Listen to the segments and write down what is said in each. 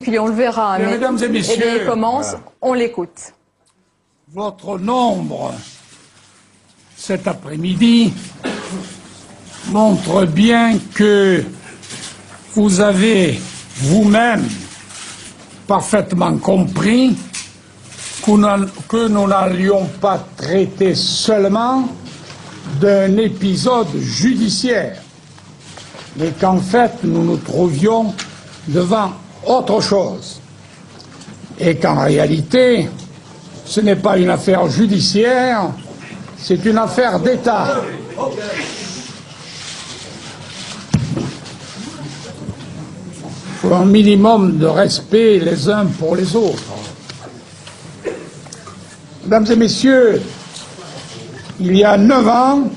puis on le verra. Mais mesdames et messieurs, eh bien, il commence, voilà. On l'écoute. Votre nombre cet après-midi montre bien que vous avez vous-même parfaitement compris que nous n'allions pas traiter seulement d'un épisode judiciaire, mais qu'en fait nous nous trouvions devant autre chose, et qu'en réalité ce n'est pas une affaire judiciaire, c'est une affaire d'État. Il faut un minimum de respect les uns pour les autres. Mesdames et messieurs, il y a 9 ans,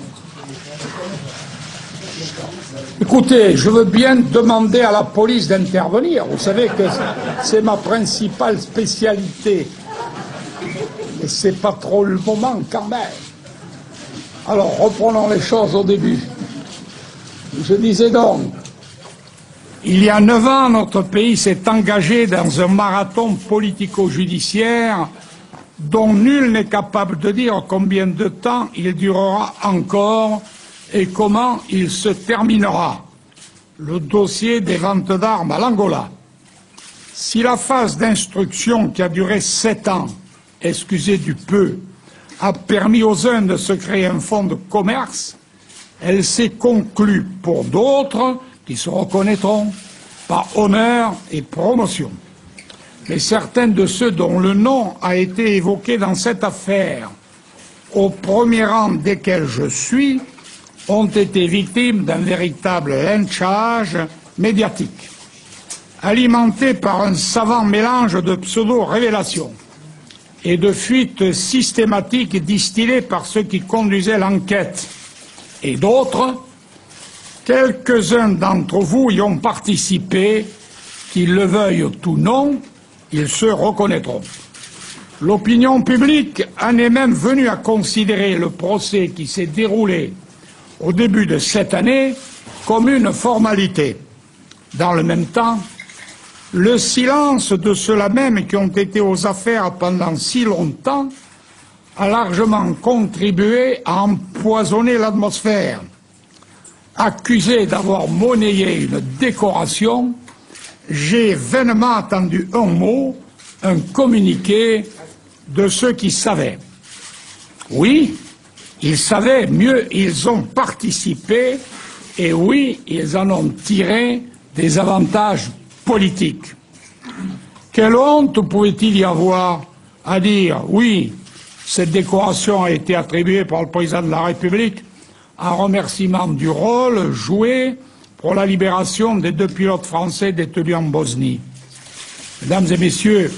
écoutez, je veux bien demander à la police d'intervenir. Vous savez que c'est ma principale spécialité. Mais c'est pas trop le moment quand même. Alors, reprenons les choses au début. Je disais donc, il y a 9 ans, notre pays s'est engagé dans un marathon politico-judiciaire dont nul n'est capable de dire combien de temps il durera encore et comment il se terminera. Le dossier des ventes d'armes à l'Angola. Si la phase d'instruction qui a duré 7 ans, excusez du peu, a permis aux uns de se créer un fonds de commerce, elle s'est conclue pour d'autres qui se reconnaîtront par honneur et promotion. Mais certains de ceux dont le nom a été évoqué dans cette affaire, au premier rang desquels je suis, ont été victimes d'un véritable lynchage médiatique, alimenté par un savant mélange de pseudo-révélations et de fuites systématiques distillées par ceux qui conduisaient l'enquête. Et d'autres, quelques-uns d'entre vous y ont participé, qu'ils le veuillent ou non, ils se reconnaîtront. L'opinion publique en est même venue à considérer le procès qui s'est déroulé au début de cette année comme une formalité. Dans le même temps, le silence de ceux-là même qui ont été aux affaires pendant si longtemps a largement contribué à empoisonner l'atmosphère. Accusé d'avoir monnayé une décoration, j'ai vainement attendu un mot, un communiqué de ceux qui savaient. Oui, ils savaient, mieux, ils ont participé, et oui, ils en ont tiré des avantages politiques. Quelle honte pouvait-il y avoir à dire oui, cette décoration a été attribuée par le président de la République en remerciement du rôle joué pour la libération des 2 pilotes français détenus en Bosnie. Mesdames et messieurs,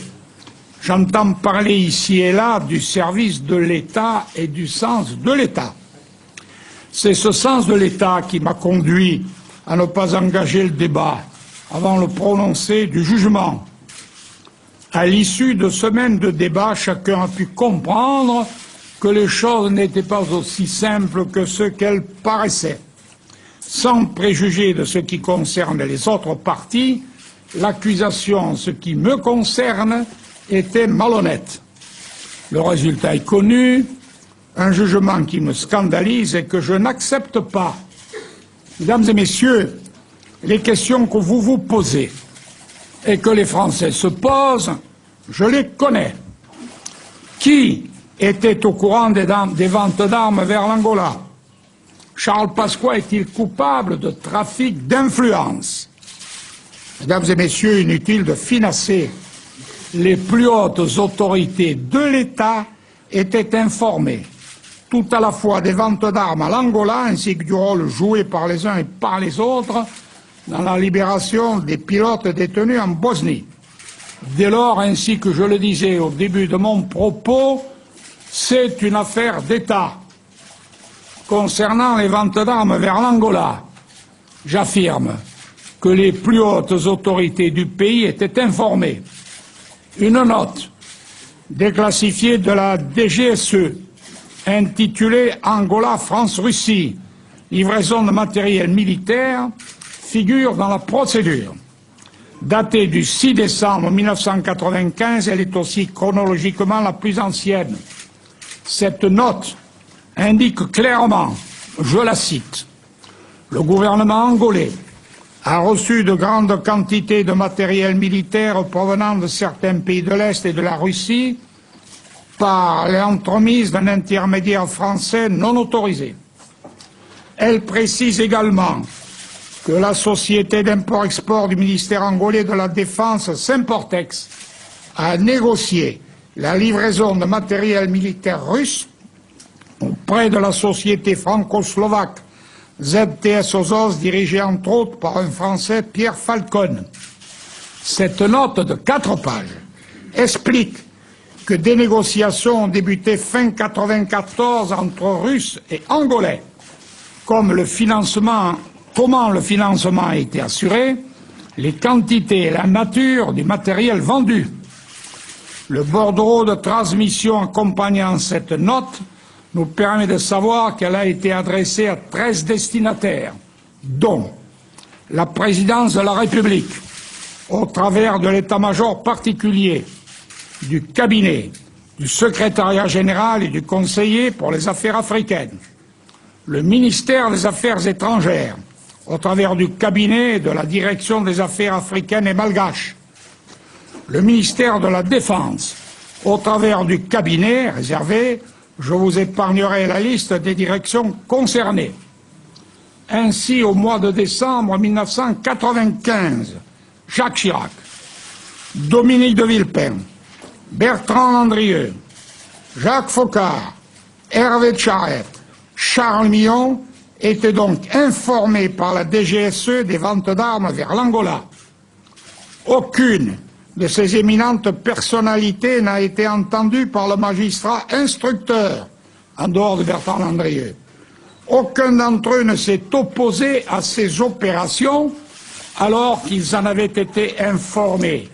j'entends parler ici et là du service de l'État et du sens de l'État. C'est ce sens de l'État qui m'a conduit à ne pas engager le débat avant le prononcé du jugement. À l'issue de semaines de débat, chacun a pu comprendre que les choses n'étaient pas aussi simples que ce qu'elles paraissaient. Sans préjuger de ce qui concerne les autres parties, l'accusation en ce qui me concerne était malhonnête. Le résultat est connu, un jugement qui me scandalise et que je n'accepte pas. Mesdames et messieurs, les questions que vous vous posez et que les Français se posent, je les connais. Qui était au courant des ventes d'armes vers l'Angola? Charles Pasqua est-il coupable de trafic d'influence? Mesdames et messieurs, inutile de finasser. Les plus hautes autorités de l'État étaient informées, tout à la fois des ventes d'armes à l'Angola ainsi que du rôle joué par les uns et par les autres dans la libération des pilotes détenus en Bosnie. Dès lors, ainsi que je le disais au début de mon propos, c'est une affaire d'État. Concernant les ventes d'armes vers l'Angola, j'affirme que les plus hautes autorités du pays étaient informées. Une note déclassifiée de la DGSE intitulée Angola, France-Russie, livraison de matériel militaire, figure dans la procédure. Datée du 6 décembre 1995, elle est aussi chronologiquement la plus ancienne. Cette note indique clairement, je la cite, « Le gouvernement angolais a reçu de grandes quantités de matériel militaire provenant de certains pays de l'Est et de la Russie par l'entremise d'un intermédiaire français non autorisé. » Elle précise également que la société d'import-export du ministère angolais de la Défense, Symportex, a négocié la livraison de matériel militaire russe auprès de la société franco-slovaque ZTS Ozos, dirigée entre autres par un Français, Pierre Falcon. Cette note de 4 pages explique que des négociations ont débuté fin 1994 entre Russes et Angolais. Comment le financement a été assuré, les quantités et la nature du matériel vendu. Le bordereau de transmission accompagnant cette note nous permet de savoir qu'elle a été adressée à 13 destinataires, dont la présidence de la République, au travers de l'état-major particulier, du cabinet, du secrétariat général et du conseiller pour les affaires africaines, le ministère des Affaires étrangères, au travers du cabinet et de la direction des affaires africaines et malgaches, le ministère de la Défense, au travers du cabinet réservé, je vous épargnerai la liste des directions concernées. Ainsi, au mois de décembre 1995, Jacques Chirac, Dominique de Villepin, Bertrand Landrieux, Jacques Foccart, Hervé Charette, Charles Millon étaient donc informés par la DGSE des ventes d'armes vers l'Angola. Aucune de ces éminentes personnalités n'a été entendue par le magistrat instructeur, en dehors de Bertrand Landrieux. Aucun d'entre eux ne s'est opposé à ces opérations alors qu'ils en avaient été informés.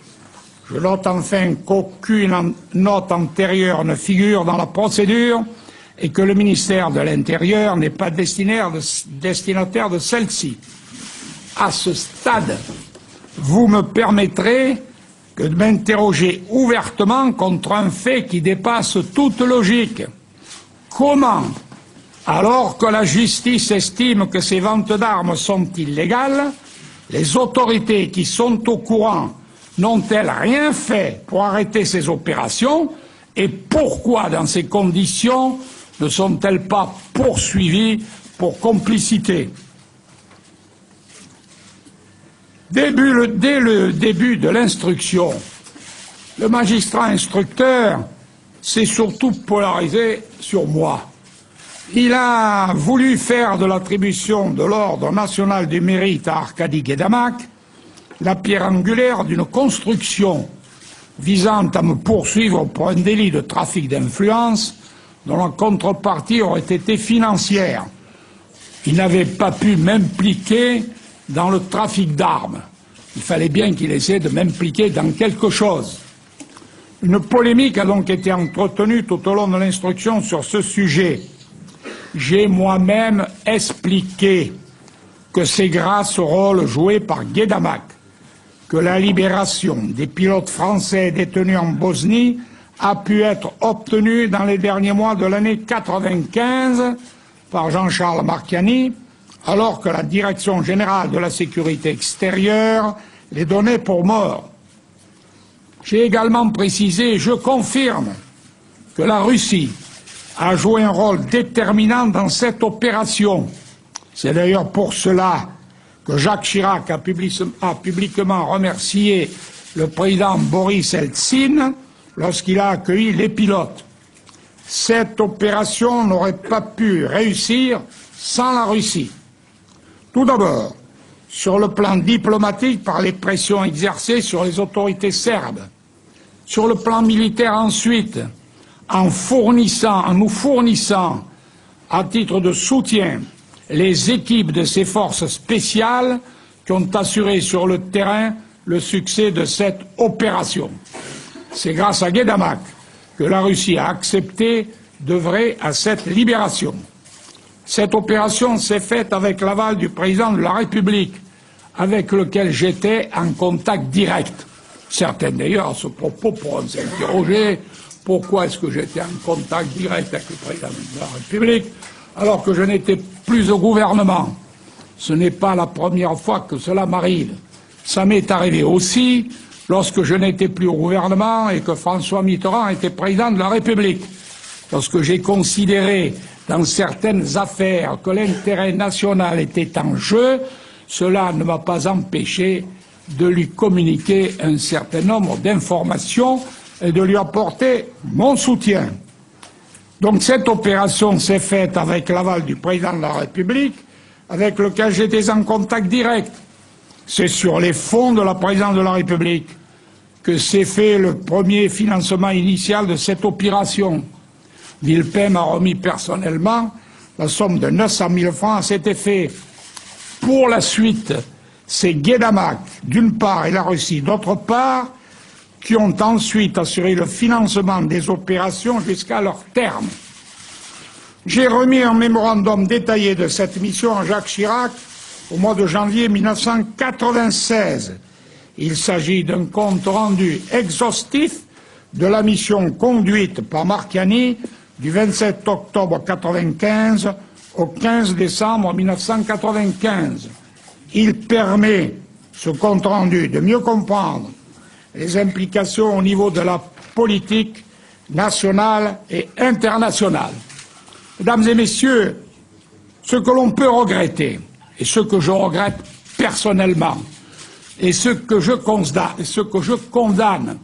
Je note enfin qu'aucune note antérieure ne figure dans la procédure et que le ministère de l'Intérieur n'est pas destinataire de celle-ci. À ce stade, vous me permettrez que de m'interroger ouvertement contre un fait qui dépasse toute logique. Comment, alors que la justice estime que ces ventes d'armes sont illégales, les autorités qui sont au courant n'ont-elles rien fait pour arrêter ces opérations et pourquoi, dans ces conditions, ne sont-elles pas poursuivies pour complicité? Dès le début de l'instruction, le magistrat instructeur s'est surtout polarisé sur moi. Il a voulu faire de l'attribution de l'Ordre national du mérite à Arkady Guedamac la pierre angulaire d'une construction visant à me poursuivre pour un délit de trafic d'influence dont la contrepartie aurait été financière. Il n'avait pas pu m'impliquer dans le trafic d'armes. Il fallait bien qu'il essaie de m'impliquer dans quelque chose. Une polémique a donc été entretenue tout au long de l'instruction sur ce sujet. J'ai moi-même expliqué que c'est grâce au rôle joué par Guedamac que la libération des pilotes français détenus en Bosnie a pu être obtenue dans les derniers mois de l'année 1995 par Jean-Charles Marchiani, alors que la Direction générale de la sécurité extérieure les donnait pour morts. J'ai également précisé, et je confirme, que la Russie a joué un rôle déterminant dans cette opération. C'est d'ailleurs pour cela que Jacques Chirac a publiquement remercié le président Boris Eltsine lorsqu'il a accueilli les pilotes. Cette opération n'aurait pas pu réussir sans la Russie. Tout d'abord, sur le plan diplomatique par les pressions exercées sur les autorités serbes. Sur le plan militaire ensuite, en nous fournissant, à titre de soutien, les équipes de ces forces spéciales qui ont assuré sur le terrain le succès de cette opération. C'est grâce à Guedamac que la Russie a accepté d'œuvrer à cette libération. Cette opération s'est faite avec l'aval du président de la République, avec lequel j'étais en contact direct. Certains d'ailleurs, à ce propos, pourront s'interroger pourquoi est-ce que j'étais en contact direct avec le président de la République alors que je n'étais plus au gouvernement. Ce n'est pas la première fois que cela m'arrive. Ça m'est arrivé aussi lorsque je n'étais plus au gouvernement et que François Mitterrand était président de la République. Lorsque j'ai considéré dans certaines affaires que l'intérêt national était en jeu, cela ne m'a pas empêché de lui communiquer un certain nombre d'informations et de lui apporter mon soutien. Donc cette opération s'est faite avec l'aval du président de la République, avec lequel j'étais en contact direct. C'est sur les fonds de la présidence de la République que s'est fait le premier financement initial de cette opération. Villepin m'a remis personnellement la somme de 900 000 francs à cet effet. Pour la suite, c'est Guédamac, d'une part, et la Russie, d'autre part, qui ont ensuite assuré le financement des opérations jusqu'à leur terme. J'ai remis un mémorandum détaillé de cette mission à Jacques Chirac au mois de janvier 1996. Il s'agit d'un compte rendu exhaustif de la mission conduite par Marchiani du 27 octobre 1995 au 15 décembre 1995. Il permet, ce compte rendu, de mieux comprendre les implications au niveau de la politique nationale et internationale. Mesdames et messieurs, ce que l'on peut regretter, et ce que je regrette personnellement, et ce que je condamne,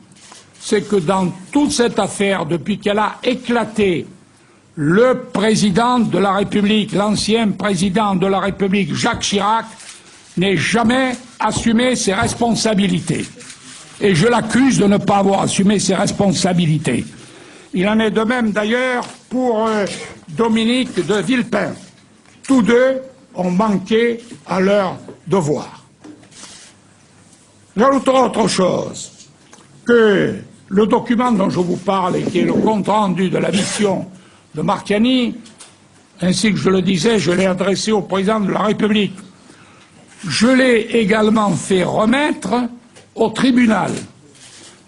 c'est que dans toute cette affaire, depuis qu'elle a éclaté, le président de la République, l'ancien président de la République, Jacques Chirac, n'ait jamais assumé ses responsabilités. Et je l'accuse de ne pas avoir assumé ses responsabilités. Il en est de même d'ailleurs pour Dominique de Villepin. Tous deux ont manqué à leur devoir. J'ajouterai autre chose, que le document dont je vous parle, et qui est le compte-rendu de la mission de Marchiani, ainsi que je le disais, je l'ai adressé au président de la République. Je l'ai également fait remettre au tribunal.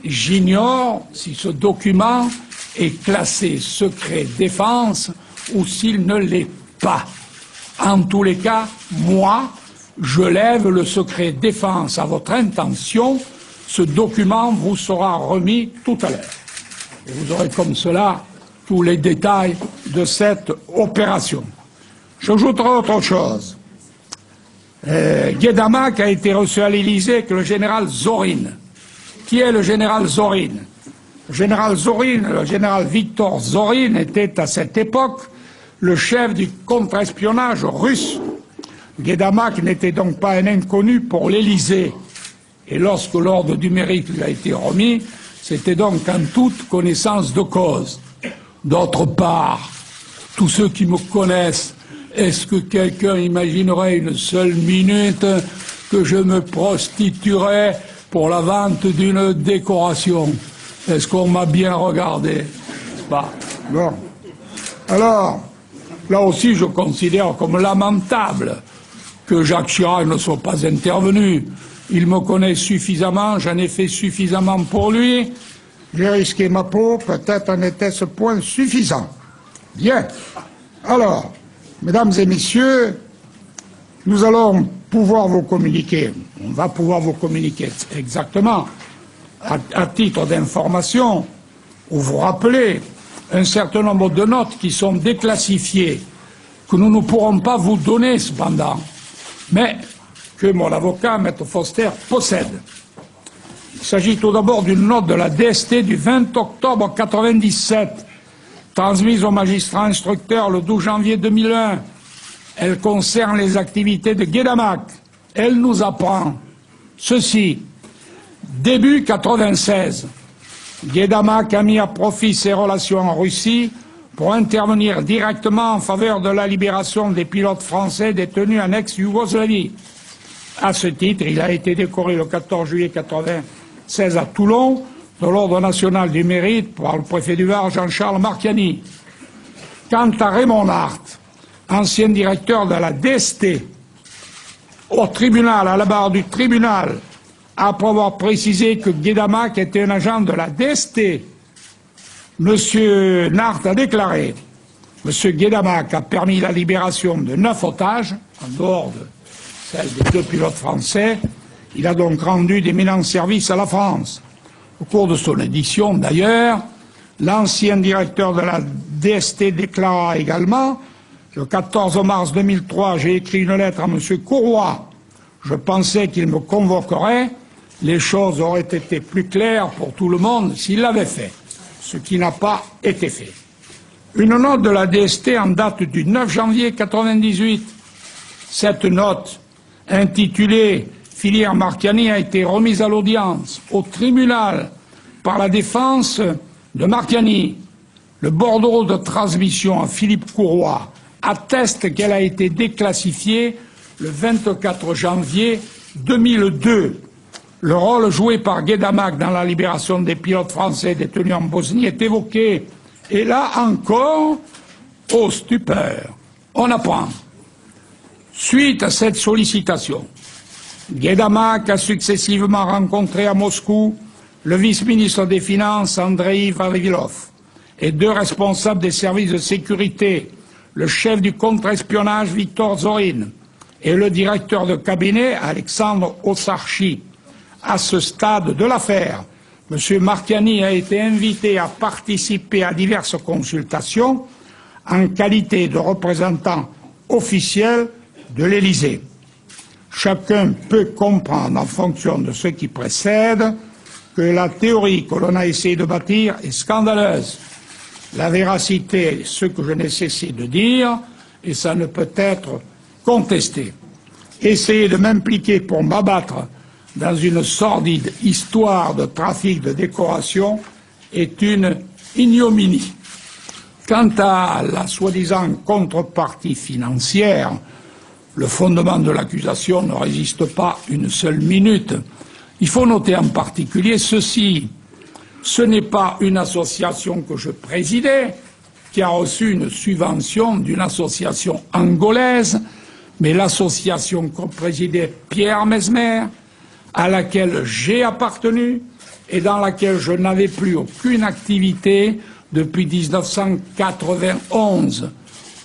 J'ignore si ce document est classé secret défense ou s'il ne l'est pas. En tous les cas, moi, je lève le secret défense à votre intention. Ce document vous sera remis tout à l'heure. Et vous aurez comme cela tous les détails de cette opération. J'ajouterai autre chose. Guédamac a été reçu à l'Élysée avec le général Zorine. Qui est le général Zorine? Le général Zorine, le général Victor Zorine, était à cette époque le chef du contre-espionnage russe. Guédamac n'était donc pas un inconnu pour l'Élysée. Et lorsque l'ordre du mérite lui a été remis, c'était donc en toute connaissance de cause. D'autre part, tous ceux qui me connaissent, est-ce que quelqu'un imaginerait une seule minute que je me prostituerais pour la vente d'une décoration? Est-ce qu'on m'a bien regardé? Bon. Alors, là aussi, je considère comme lamentable que Jacques Chirac ne soit pas intervenu. Il me connaît suffisamment, j'en ai fait suffisamment pour lui. J'ai risqué ma peau, peut-être en était ce point suffisant. Bien. Alors, mesdames et messieurs, nous allons pouvoir vous communiquer, on va pouvoir vous communiquer exactement, à titre d'information, ou vous rappeler un certain nombre de notes qui sont déclassifiées, que nous ne pourrons pas vous donner cependant, mais que mon avocat, Maître Foster, possède. Il s'agit tout d'abord d'une note de la DST du 20 octobre 1997, transmise au magistrat instructeur le 12 janvier 2001. Elle concerne les activités de Guédamac. Elle nous apprend ceci. Début 1996, Guédamac a mis à profit ses relations en Russie pour intervenir directement en faveur de la libération des pilotes français détenus en ex-Yougoslavie. À ce titre, il a été décoré le 14 juillet 1996 à Toulon de l'Ordre national du mérite par le préfet du Var, Jean-Charles Marchiani. Quant à Raymond Hart, ancien directeur de la DST, au tribunal, à la barre du tribunal, après avoir précisé que Guedamac était un agent de la DST. M. Nart a déclaré: M. Guedamac a permis la libération de 9 otages, en dehors de celle des 2 pilotes français. Il a donc rendu d'éminents services à la France. Au cours de son édition, d'ailleurs, l'ancien directeur de la DST déclara également: le 14 mars 2003, j'ai écrit une lettre à M. Courroy. Je pensais qu'il me convoquerait. Les choses auraient été plus claires pour tout le monde s'il l'avait fait, ce qui n'a pas été fait. Une note de la DST en date du 9 janvier 1998. Cette note, intitulée « Filière Marchiani » a été remise à l'audience au tribunal par la défense de Marchiani. Le bordereau de transmission à Philippe Courroy atteste qu'elle a été déclassifiée le 24 janvier 2002. Le rôle joué par Guedamac dans la libération des pilotes français détenus en Bosnie est évoqué. Et là encore, ô stupeur, on apprend. Suite à cette sollicitation, Guedamac a successivement rencontré à Moscou le vice-ministre des Finances Andrei Vavilov et 2 responsables des services de sécurité, le chef du contre-espionnage Victor Zorin et le directeur de cabinet Alexandre Ossarchi. À ce stade de l'affaire, M. Marchiani a été invité à participer à diverses consultations en qualité de représentant officiel de l'Élysée. Chacun peut comprendre, en fonction de ce qui précède, que la théorie que l'on a essayé de bâtir est scandaleuse. La véracité est ce que je n'ai cessé de dire, et ça ne peut être contesté. Essayer de m'impliquer pour m'abattre dans une sordide histoire de trafic de décoration est une ignominie. Quant à la soi-disant contrepartie financière, le fondement de l'accusation ne résiste pas une seule minute. Il faut noter en particulier ceci: ce n'est pas une association que je présidais qui a reçu une subvention d'une association angolaise, mais l'association que présidait Pierre Mesmer, à laquelle j'ai appartenu et dans laquelle je n'avais plus aucune activité depuis 1991.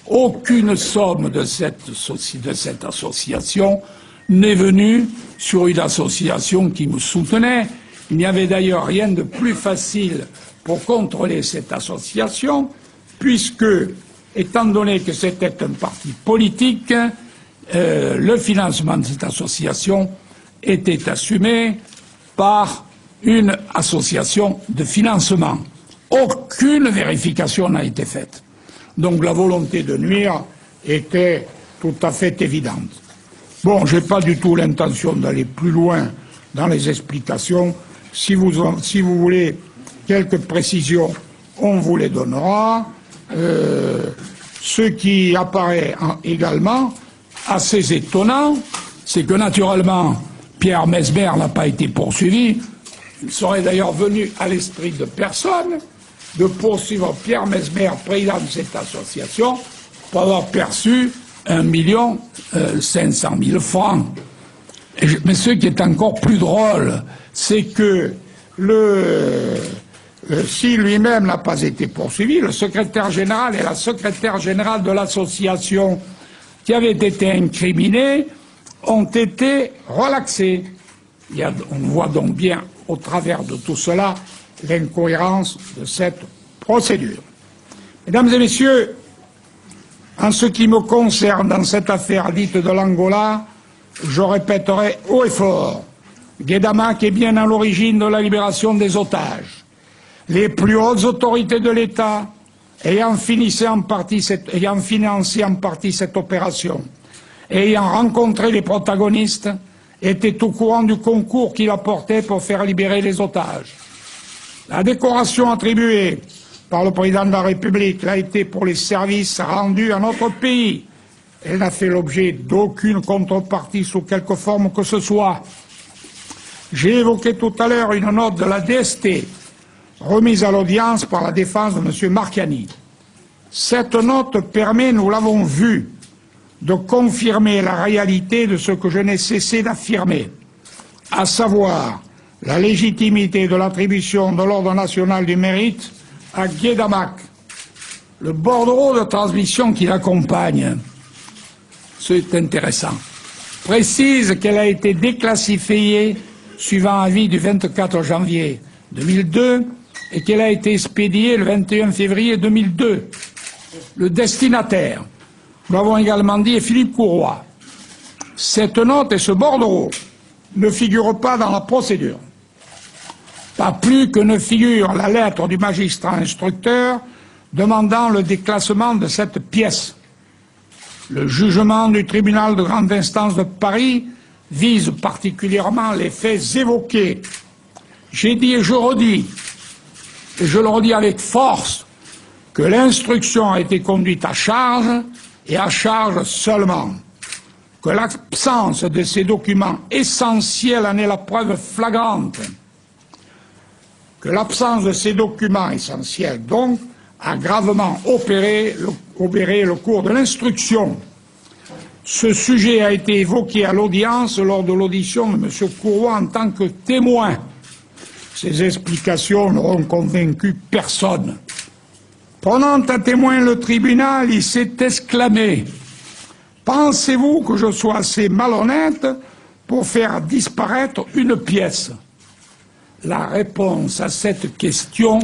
Aucune somme de cette association n'est venue sur une association qui me soutenait. Il n'y avait d'ailleurs rien de plus facile pour contrôler cette association, puisque, étant donné que c'était un parti politique, le financement de cette association était assumé par une association de financement. Aucune vérification n'a été faite. Donc la volonté de nuire était tout à fait évidente. Bon, je n'ai pas du tout l'intention d'aller plus loin dans les explications. Si vous voulez quelques précisions, on vous les donnera. Ce qui apparaît également assez étonnant, c'est que naturellement, Pierre Mesmer n'a pas été poursuivi. Il serait d'ailleurs venu à l'esprit de personne de poursuivre Pierre Mesmer, président de cette association, pour avoir perçu 1 500 000 francs. Mais ce qui est encore plus drôle, c'est que si lui-même n'a pas été poursuivi, le secrétaire général et la secrétaire générale de l'association qui avaient été incriminés ont été relaxés. On voit donc bien au travers de tout cela l'incohérence de cette procédure. Mesdames et messieurs, en ce qui me concerne dans cette affaire dite de l'Angola, je répéterai haut et fort: Guedamac est bien à l'origine de la libération des otages. Les plus hautes autorités de l'État ayant financé en partie cette opération, ayant rencontré les protagonistes, étaient au courant du concours qu'il apportait pour faire libérer les otages. La décoration attribuée par le président de la République l'a été pour les services rendus à notre pays. Elle n'a fait l'objet d'aucune contrepartie sous quelque forme que ce soit. J'ai évoqué tout à l'heure une note de la DST remise à l'audience par la défense de M. Marchiani. Cette note permet, nous l'avons vu, de confirmer la réalité de ce que je n'ai cessé d'affirmer, à savoir la légitimité de l'attribution de l'Ordre national du mérite à Guédamac. Le bordereau de transmission qui l'accompagne, c'est intéressant, précise qu'elle a été déclassifiée suivant avis du 24 janvier 2002 et qu'elle a été expédiée le 21 février 2002. Le destinataire, nous l'avons également dit, est Philippe Courroy. Cette note et ce bordereau ne figurent pas dans la procédure. Pas plus que ne figure la lettre du magistrat instructeur demandant le déclassement de cette pièce. Le jugement du tribunal de grande instance de Paris vise particulièrement les faits évoqués. J'ai dit et je redis, et je le redis avec force, que l'instruction a été conduite à charge et à charge seulement, que l'absence de ces documents essentiels en est la preuve flagrante, que l'absence de ces documents essentiels, donc, a gravement obéré le cours de l'instruction. Ce sujet a été évoqué à l'audience lors de l'audition de M. Courroy en tant que témoin. Ces explications n'auront convaincu personne. Prenant à témoin le tribunal, il s'est exclamé « Pensez-vous que je sois assez malhonnête pour faire disparaître une pièce ?» La réponse à cette question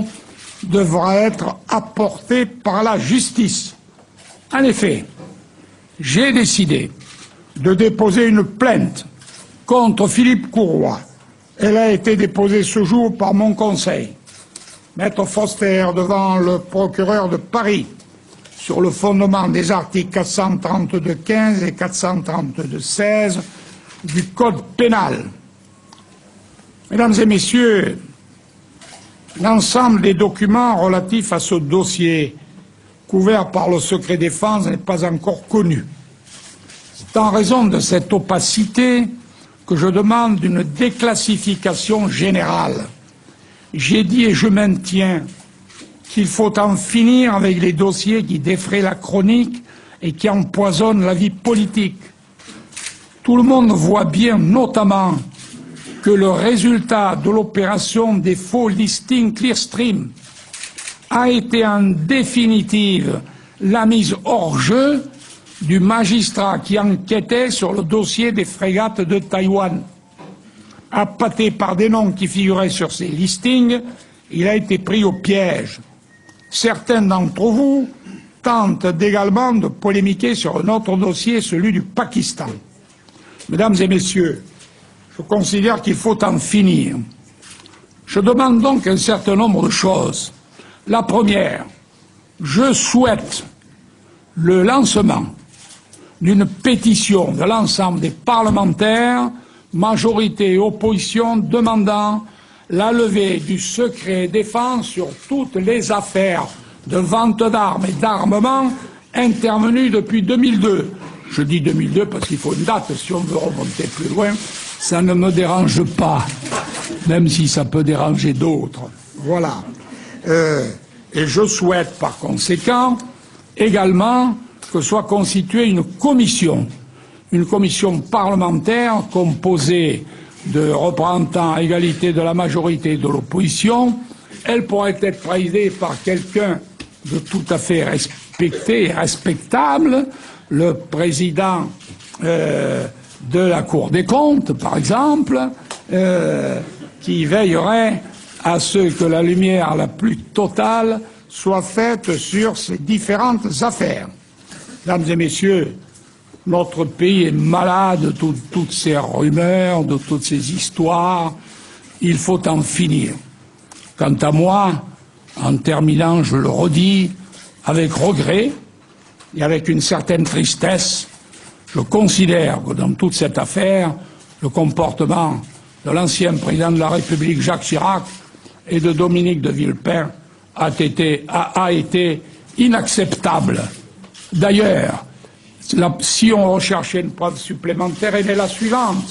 devra être apportée par la justice. En effet, j'ai décidé de déposer une plainte contre Philippe Courroy. Elle a été déposée ce jour par mon conseil, Maître Foster, devant le procureur de Paris, sur le fondement des articles 432-15 et 432-16 du Code pénal. Mesdames et Messieurs, l'ensemble des documents relatifs à ce dossier couvert par le secret défense n'est pas encore connu. C'est en raison de cette opacité que je demande une déclassification générale. J'ai dit et je maintiens qu'il faut en finir avec les dossiers qui défraient la chronique et qui empoisonnent la vie politique. Tout le monde voit bien, notamment, que le résultat de l'opération des faux listings Clearstream a été en définitive la mise hors jeu du magistrat qui enquêtait sur le dossier des frégates de Taïwan. Appâté par des noms qui figuraient sur ces listings, il a été pris au piège. Certains d'entre vous tentent également de polémiquer sur un autre dossier, celui du Pakistan. Mesdames et Messieurs, je considère qu'il faut en finir. Je demande donc un certain nombre de choses. La première, je souhaite le lancement d'une pétition de l'ensemble des parlementaires, majorité et opposition, demandant la levée du secret défense sur toutes les affaires de vente d'armes et d'armement intervenues depuis 2002. Je dis 2002 parce qu'il faut une date, si on veut remonter plus loin, ça ne me dérange pas, même si ça peut déranger d'autres. Voilà. Et je souhaite par conséquent également que soit constituée une commission parlementaire composée de représentants à égalité de la majorité et de l'opposition. Elle pourrait être présidée par quelqu'un de tout à fait respecté et respectable, le président de la Cour des comptes, par exemple, qui veillerait à ce que la lumière la plus totale soit faite sur ces différentes affaires. Mesdames et Messieurs, notre pays est malade de toutes ces rumeurs, de toutes ces histoires. Il faut en finir. Quant à moi, en terminant, je le redis, avec regret et avec une certaine tristesse, je considère que dans toute cette affaire, le comportement de l'ancien président de la République, Jacques Chirac, et de Dominique de Villepin a été inacceptable. D'ailleurs, si on recherchait une preuve supplémentaire, elle est la suivante.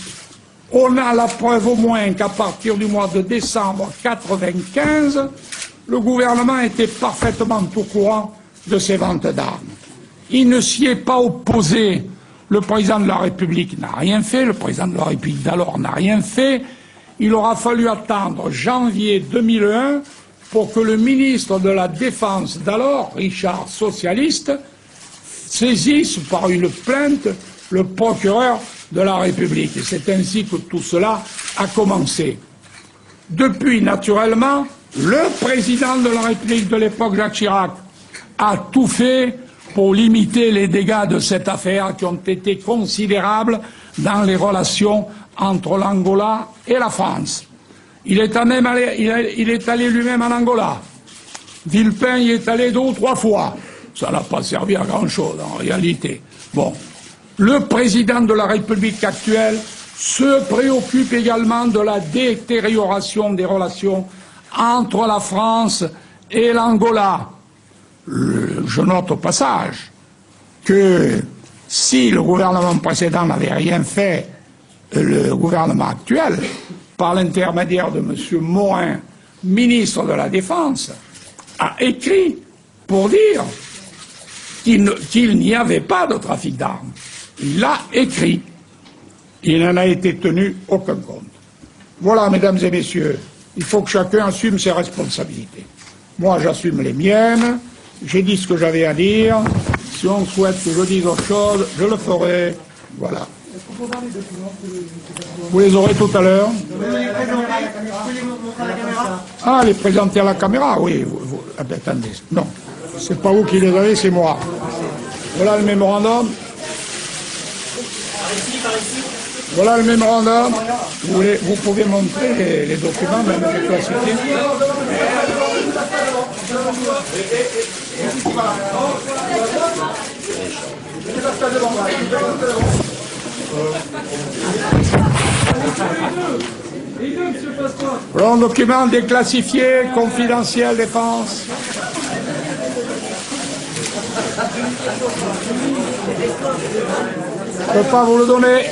On a la preuve au moins qu'à partir du mois de décembre 1995, le gouvernement était parfaitement au courant de ces ventes d'armes. Il ne s'y est pas opposé Le président de la République n'a rien fait, le président de la République d'alors n'a rien fait. Il aura fallu attendre janvier 2001 pour que le ministre de la Défense d'alors, Richard Socialiste, saisisse par une plainte le procureur de la République. Et c'est ainsi que tout cela a commencé. Depuis, naturellement, le président de la République de l'époque, Jacques Chirac, a tout fait pour limiter les dégâts de cette affaire qui ont été considérables dans les relations entre l'Angola et la France. Il est allé lui-même en Angola. Villepin y est allé 2 ou 3 fois. Ça n'a pas servi à grand-chose en réalité. Bon. Le président de la République actuelle se préoccupe également de la détérioration des relations entre la France et l'Angola. Je note au passage que si le gouvernement précédent n'avait rien fait, le gouvernement actuel, par l'intermédiaire de M. Morin, ministre de la Défense, a écrit pour dire qu'il n'y avait pas de trafic d'armes. Il l'a écrit. Il n'en a été tenu aucun compte. Voilà, mesdames et messieurs, il faut que chacun assume ses responsabilités. Moi, j'assume les miennes. J'ai dit ce que j'avais à dire. Si on souhaite que je dise autre chose, je le ferai. Voilà. Vous les aurez tout à l'heure. Ah, les présenter à la caméra, oui. Ah, ben, attendez. Non, c'est pas vous qui les avez, c'est moi. Voilà le mémorandum. Voilà le mémorandum. Vous pouvez montrer les documents, même les classifiés. Voilà un document déclassifié, confidentiel, défense. Je ne peux pas vous le donner.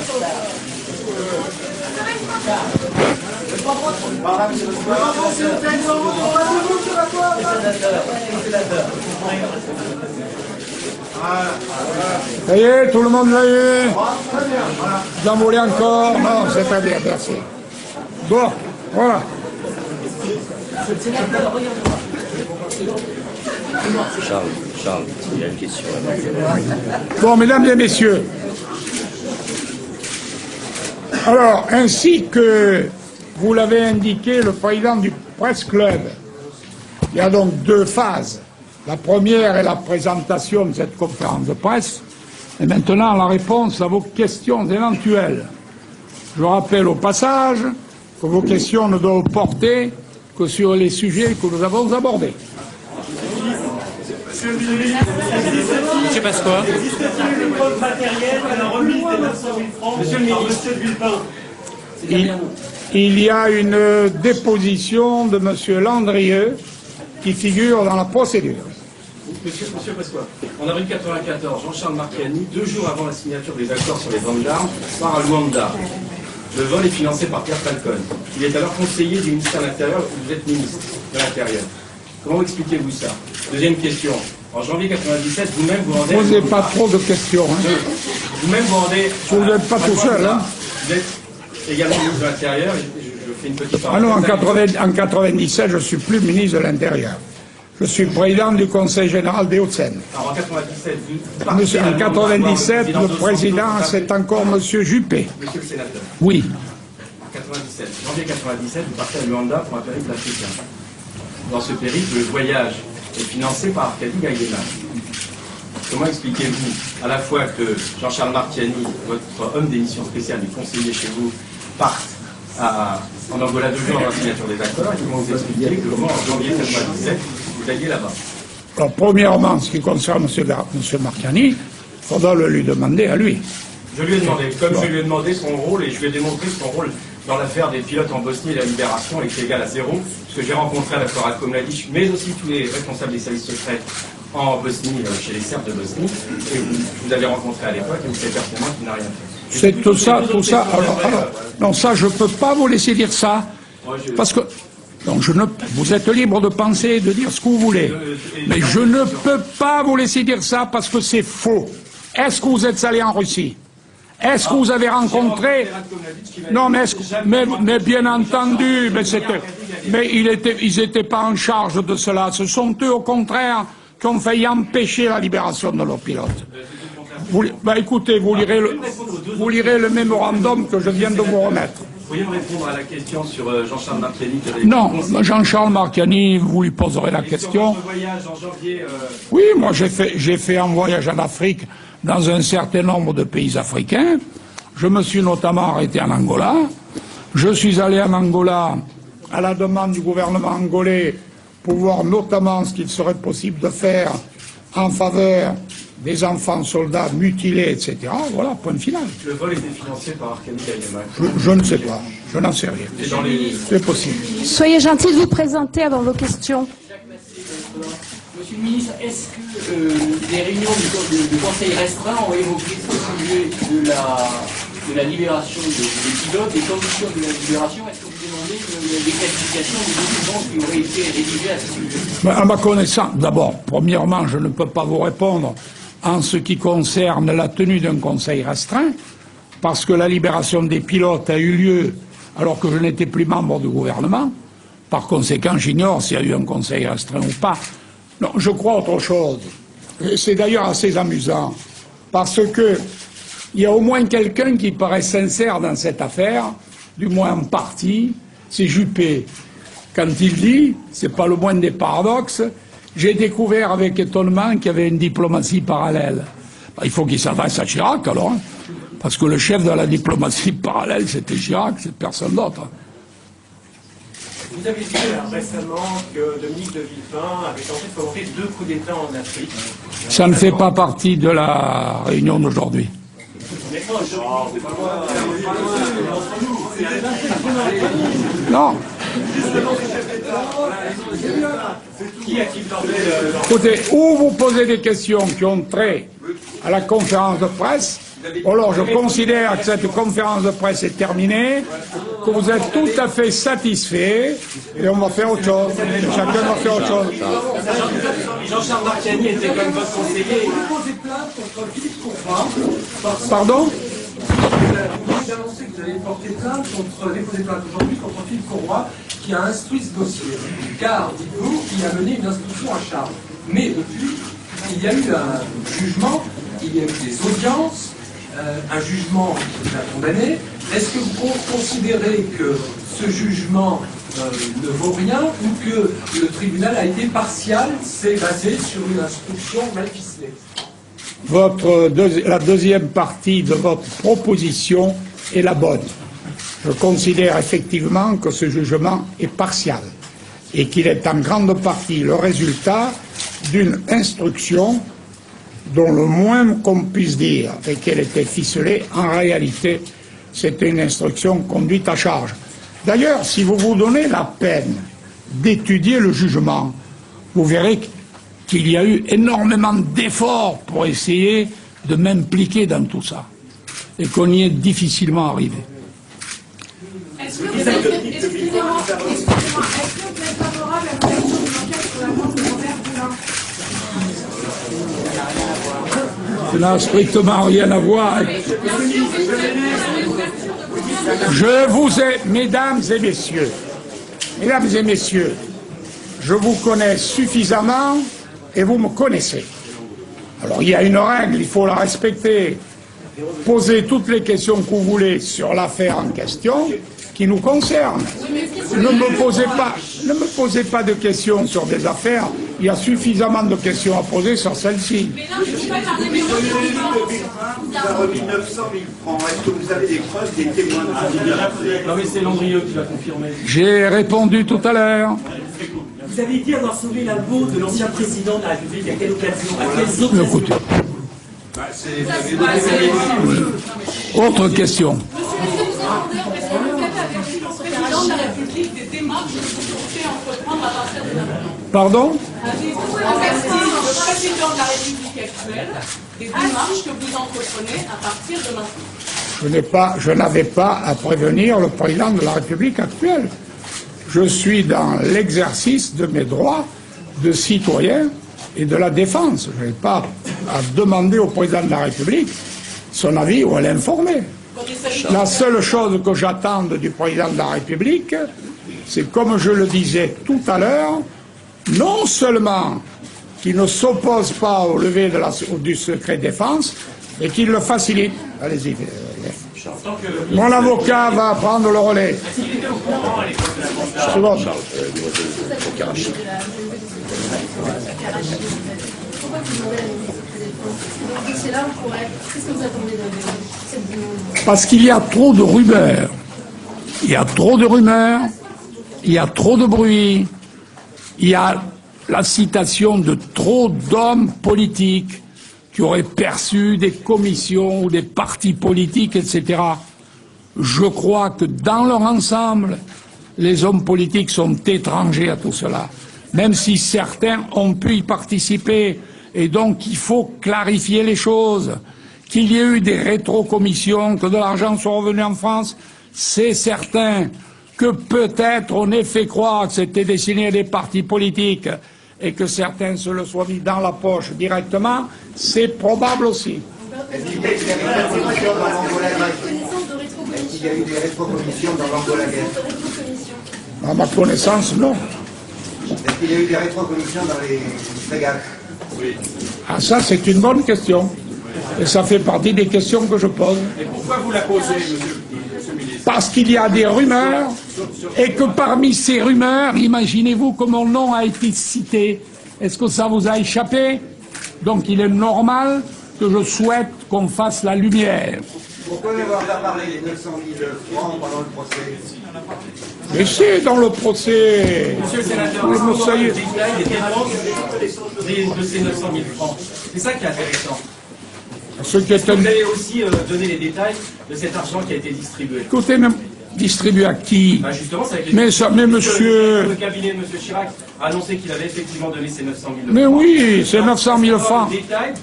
Ça y est, tout le monde l'a eu. Vous en voulez encore? Non, c'est pas bien, merci. Bon, voilà. Charles, il y a une question. Bon, mesdames et messieurs, alors, ainsi que vous l'avez indiqué, le président du Presse Club, il y a donc 2 phases. La première est la présentation de cette conférence de presse, et maintenant la réponse à vos questions éventuelles. Je rappelle au passage que vos questions ne doivent porter que sur les sujets que nous avons abordés. Monsieur Pasqua. Monsieur le ministre, Il y a une déposition de M. Landrieux qui figure dans la procédure. Monsieur Pasqua, en avril 1994, Jean-Charles Marchiani, 2 jours avant la signature des accords sur les ventes d'armes, part à Luanda. Le vol est financé par Pierre Falcon. Il est alors conseiller du ministère de l'Intérieur où vous êtes ministre de l'Intérieur. Comment expliquez-vous ça? Deuxième question. En janvier 1997, vous-même vous rendez... Posez pas trop de questions. Hein. Vous-même vous rendez... Vous n'êtes pas tout seul. Hein. Vous êtes également ministre de l'Intérieur. Je fais une petite Ah non, parenthèse. en 1997, je ne suis plus ministre de l'Intérieur. Je suis président du Conseil général des Hauts-de-Seine. Alors en 1997, vous... En 1997, le président, c'est encore M. Juppé. Monsieur le sénateur. Oui. En 97, janvier 1997, vous partez à Luanda pour un périple africain. Dans ce périple, le voyage est financé par Arkady Gaïdena. Comment expliquez-vous à la fois que Jean-Charles Marchiani, votre homme d'émission spéciale du conseiller chez vous, parte en Angola 2 jours avant la signature des accords, et comment vous expliquez que en janvier 1997, vous alliez là-bas? Alors, premièrement, en ce qui concerne M. Marchiani, il faudra le lui demander à lui. Je lui ai demandé, comme je lui ai demandé son rôle, et je lui ai démontré son rôle dans l'affaire des pilotes en Bosnie et la libération est égal à 0, parce que j'ai rencontré à la fois Ratko Mladic, mais aussi tous les responsables des services secrets en Bosnie, chez les Serbes de Bosnie, et vous avez rencontré à l'époque, et vous savez pertinemment qu'il n'a rien fait. C'est tout ça. Alors, non, ça, je ne peux pas vous laisser dire ça, parce que donc vous êtes libre de penser et de dire ce que vous voulez, mais je ne peux pas vous laisser dire ça parce que c'est faux. Est-ce que vous êtes allé en Russie? Est-ce que vous avez rencontré... Non, mais bien entendu, mais ils n'étaient pas en charge de cela. Ce sont eux, au contraire, qui ont failli empêcher la libération de nos pilotes. Écoutez, vous lirez le mémorandum que je viens de vous remettre. Pourriez me répondre à la question sur Jean-Charles Marchiani? Non, Jean-Charles Marchiani, vous lui poserez la question. Voyage en janvier, Oui, moi j'ai fait un voyage en Afrique dans un certain nombre de pays africains. Je me suis notamment arrêté en Angola. Je suis allé en Angola à la demande du gouvernement angolais pour voir notamment ce qu'il serait possible de faire en faveur des enfants soldats mutilés, etc. Voilà, point final. le vol était financé par Arkady Gaïema. Je ne sais pas, je n'en sais rien. C'est possible. Soyez gentil de vous présenter avant vos questions. Monsieur le ministre, est-ce que les réunions du Conseil restreint ont évoqué ce sujet de la libération des pilotes, des conditions de la libération? Est-ce que vous demandez des qualifications des documents qui auraient été rédigés à ce sujet? À ma connaissance, d'abord, premièrement, je ne peux pas vous répondre en ce qui concerne la tenue d'un conseil restreint, parce que la libération des pilotes a eu lieu alors que je n'étais plus membre du gouvernement. Par conséquent, j'ignore s'il y a eu un conseil restreint ou pas. Non, je crois autre chose. C'est d'ailleurs assez amusant, parce que il y a au moins quelqu'un qui paraît sincère dans cette affaire, du moins en partie, c'est Juppé. Quand il dit, c'est pas le moindre des paradoxes, j'ai découvert avec étonnement qu'il y avait une diplomatie parallèle. Il faut qu'il s'adresse à Chirac alors, hein, parce que le chef de la diplomatie parallèle c'était Chirac, c'est personne d'autre. Vous avez dit récemment que Dominique de Villepin avait tenté de fomenter 2 coups d'État en Afrique. Ça ne fait pas partie de la réunion d'aujourd'hui. Non. Écoutez, ou vous posez des questions qui ont trait à la conférence de presse, alors je considère que cette conférence de presse est terminée, que vous êtes tout à fait satisfait, et on va faire autre chose. Chacun va faire autre chose. Jean-Charles Marchiani était comme votre conseiller. Vous posez plainte contre Philippe Courroy. Pardon? Vous avez annoncé que vous allez déposer plainte aujourd'hui contre Philippe Courroy qui a instruit ce dossier. Car, dites-vous, il a mené une instruction à charge. Mais depuis, il y a eu un jugement, il y a eu des audiences, un jugement qui l'a condamné. Est-ce que vous considérez que ce jugement ne vaut rien ou que le tribunal a été partial, c'est basé sur une instruction mal ficelée? La deuxième partie de votre proposition est la bonne. Je considère effectivement que ce jugement est partial et qu'il est en grande partie le résultat d'une instruction dont le moins qu'on puisse dire est qu'elle était ficelée. En réalité, c'était une instruction conduite à charge. D'ailleurs, si vous vous donnez la peine d'étudier le jugement, vous verrez qu'il y a eu énormément d'efforts pour essayer de m'impliquer dans tout ça et qu'on y est difficilement arrivé. Est-ce que vous êtes favorable à la création d'une enquête sur la mort de Robert Boulin? Ça n'a strictement rien à voir. Je vous ai, mesdames et messieurs, je vous connais suffisamment et vous me connaissez. Alors il y a une règle, il faut la respecter. Posez toutes les questions que vous voulez sur l'affaire en question qui nous concerne. Ne me posez pas de questions sur des affaires. Il y a suffisamment de questions à poser sur celle-ci. Vous a remis 900 000 francs. Est-ce que vous avez des preuves, des témoignages? Non mais c'est Landrieux qui l'a confirmé. J'ai répondu tout à l'heure. Vous avez dit avoir sauvé la peau de l'ancien président de la République. À quelle occasion? À quelles autres Écoutez. Autre question. Est-ce que le fait avertir le président de la République des démarches que vous comptez entreprendre à partir de maintenant? Pardon? Avez-vous averti le président de la République actuelle des démarches que vous entreprenez à partir de maintenant? Je n'avais pas à prévenir le président de la République actuelle. Je suis dans l'exercice de mes droits de citoyen et de la défense. Je n'ai pas à demander au président de la République son avis ou à l'informer. La seule chose que j'attends du président de la République, c'est, comme je le disais tout à l'heure, non seulement qu'il ne s'oppose pas au lever du secret défense, et qu'il le facilite. Allez-y. Mon avocat va prendre le relais. Seconde. Parce qu'il y a trop de rumeurs. Il y a trop de rumeurs, il y a trop de bruit, il y a la citation de trop d'hommes politiques qui auraient perçu des commissions ou des partis politiques, etc. Je crois que dans leur ensemble, les hommes politiques sont étrangers à tout cela, même si certains ont pu y participer. Et donc il faut clarifier les choses. Qu'il y ait eu des rétrocommissions, que de l'argent soit revenu en France, c'est certain. Que peut-être on ait fait croire que c'était destiné à des partis politiques et que certains se le soient mis dans la poche directement, c'est probable aussi. Est-ce qu'il y a eu des rétrocommissions dans l'Angola guerre? À ma connaissance, non. Est-ce qu'il y a eu des rétrocommissions dans les frégates? Oui. Ah, ça, c'est une bonne question. Et ça fait partie des questions que je pose. Et pourquoi vous la posez, monsieur le ministre? Parce qu'il y a des rumeurs, et que parmi ces rumeurs, imaginez-vous que mon nom a été cité. Est-ce que ça vous a échappé? Donc il est normal que je souhaite qu'on fasse la lumière. Pourquoi n'avoir pas parlé des 900 000 francs pendant le procès? Mais c'est dans le procès. Monsieur le sénateur, Oui, est-ce ça y est. le détail des dépenses de ces 900 000 francs? C'est ça qui est intéressant. Ce qui est un... Vous avez aussi donné les détails de cet argent qui a été distribué. Écoutez, même distribué à qui? Bah justement, c'est avec mais monsieur... Le cabinet de M. Chirac a annoncé qu'il avait effectivement donné ces 900 000 francs. Mais oui, c'est 900 000 francs. Détail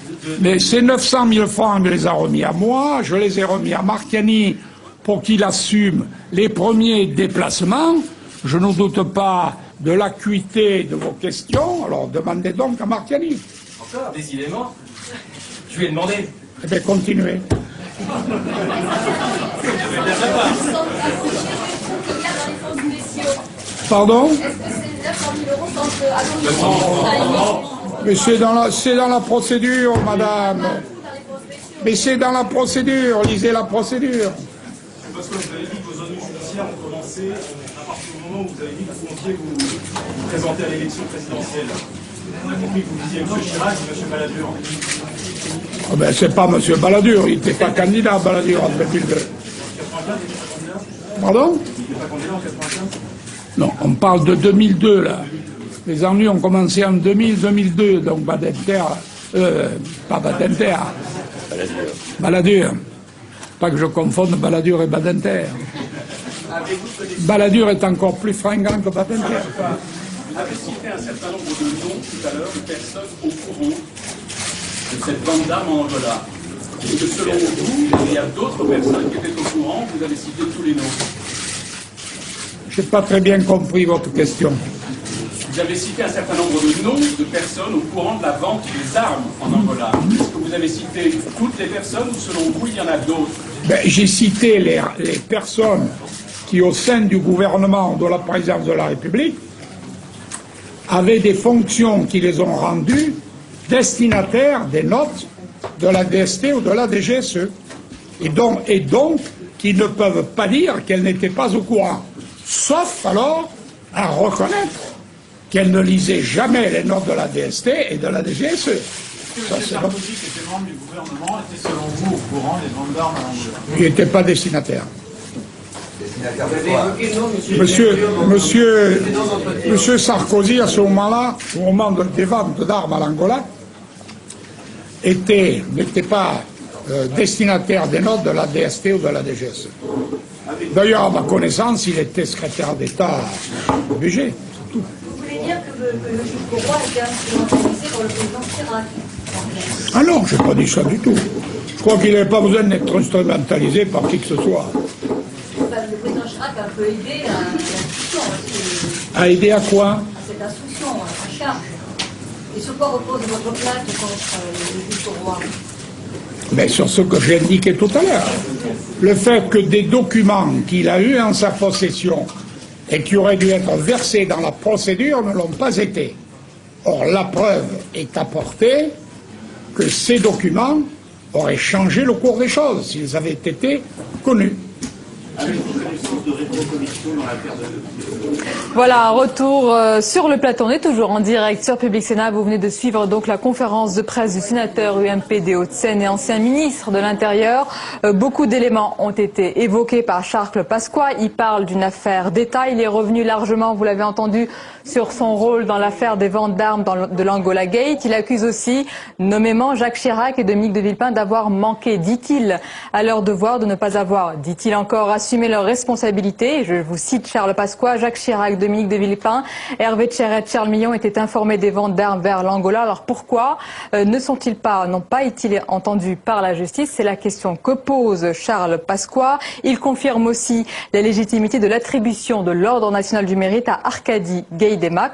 Mais ces 900 000 francs, il me les a remis à moi, je les ai remis à Marchiani pour qu'il assume les premiers déplacements. Je ne doute pas de l'acuité de vos questions, alors demandez donc à Marchiani. Encore, décidément. Je lui ai demandé. Eh bien, continuez. Pardon? Mais c'est dans la procédure, madame. Mais c'est dans la procédure, lisez la procédure. Parce que vous avez dit que vos ennuis judiciaires ont commencé à partir du moment où vous avez dit que vous comptiez vous présenter à l'élection présidentielle. On a compris que vous disiez M. Chirac et M. Balladur. Oh ben, c'est pas M. Balladur, il n'était pas candidat à Balladur en 2002. Pardon? Il n'était pas candidat en 95? Non, on parle de 2002 là. Les ennuis ont commencé en 2000-2002, donc Badinter, pas Badinter, Balladur. Pas que je confonde Balladur et Badinter. Balladur est encore plus fringant que Badinter. Vous avez cité un certain nombre de noms tout à l'heure de personnes au courant de cette bande d'armes en Angola. Et que selon vous, il y a d'autres personnes qui étaient au courant, vous avez cité tous les noms. Je n'ai pas très bien compris votre question. Vous avez cité un certain nombre de noms de personnes au courant de la vente des armes en Angola. Est-ce que vous avez cité toutes les personnes ou selon vous, il y en a d'autres? Ben, j'ai cité les personnes qui, au sein du gouvernement de la présidence de la République, avaient des fonctions qui les ont rendues destinataires des notes de la DST ou de la DGSE. Et donc qui ne peuvent pas dire qu'elles n'étaient pas au courant. Sauf alors à reconnaître qu'elles ne lisaient jamais les notes de la DST et de la DGSE. Est-ce que M. Sarkozy, qui était membre du gouvernement, était selon vous au courant des ventes d'armes en Angola? Il n'était pas destinataire. Destinataire de quoi? Monsieur Sarkozy, à ce moment-là, au moment des ventes d'armes à l'Angola, n'était pas destinataire des notes de la DST ou de la DGSE. D'ailleurs, à ma connaissance, il était secrétaire d'État au budget. Vous voulez dire que le juge Courroy était instrumentalisé par le président Chirac? Ah non, je n'ai pas dit ça du tout. Je crois qu'il n'avait pas besoin d'être instrumentalisé par qui que ce soit. Le président Chirac a un peu aidé à l'instruction aussi. À aider à quoi? À cette instruction, à charge. Et sur quoi repose votre plainte contre le juge Courroy? Mais sur ce que j'ai indiqué tout à l'heure, le fait que des documents qu'il a eus en sa possession et qui auraient dû être versés dans la procédure ne l'ont pas été. Or, la preuve est apportée que ces documents auraient changé le cours des choses s'ils avaient été connus. Voilà, retour sur le plateau. On est toujours en direct sur Public Sénat. Vous venez de suivre donc la conférence de presse du sénateur UMP des Hauts-de-Seine et ancien ministre de l'Intérieur. Beaucoup d'éléments ont été évoqués par Charles Pasqua. Il parle d'une affaire d'État. Il est revenu largement, vous l'avez entendu, sur son rôle dans l'affaire des ventes d'armes de l'Angola Gate. Il accuse aussi nommément Jacques Chirac et Dominique de Villepin d'avoir manqué, dit-il, à leur devoir de ne pas avoir, dit-il encore, assumé leurs responsabilités. Je vous cite Charles Pasqua, Jacques Chirac, Dominique de Villepin, Hervé Tcheret, Charles Millon étaient informés des ventes d'armes vers l'Angola. Alors pourquoi n'ont pas été entendus par la justice? C'est la question que pose Charles Pasqua. Il confirme aussi la légitimité de l'attribution de l'Ordre national du mérite à Arkady Gaïdémac.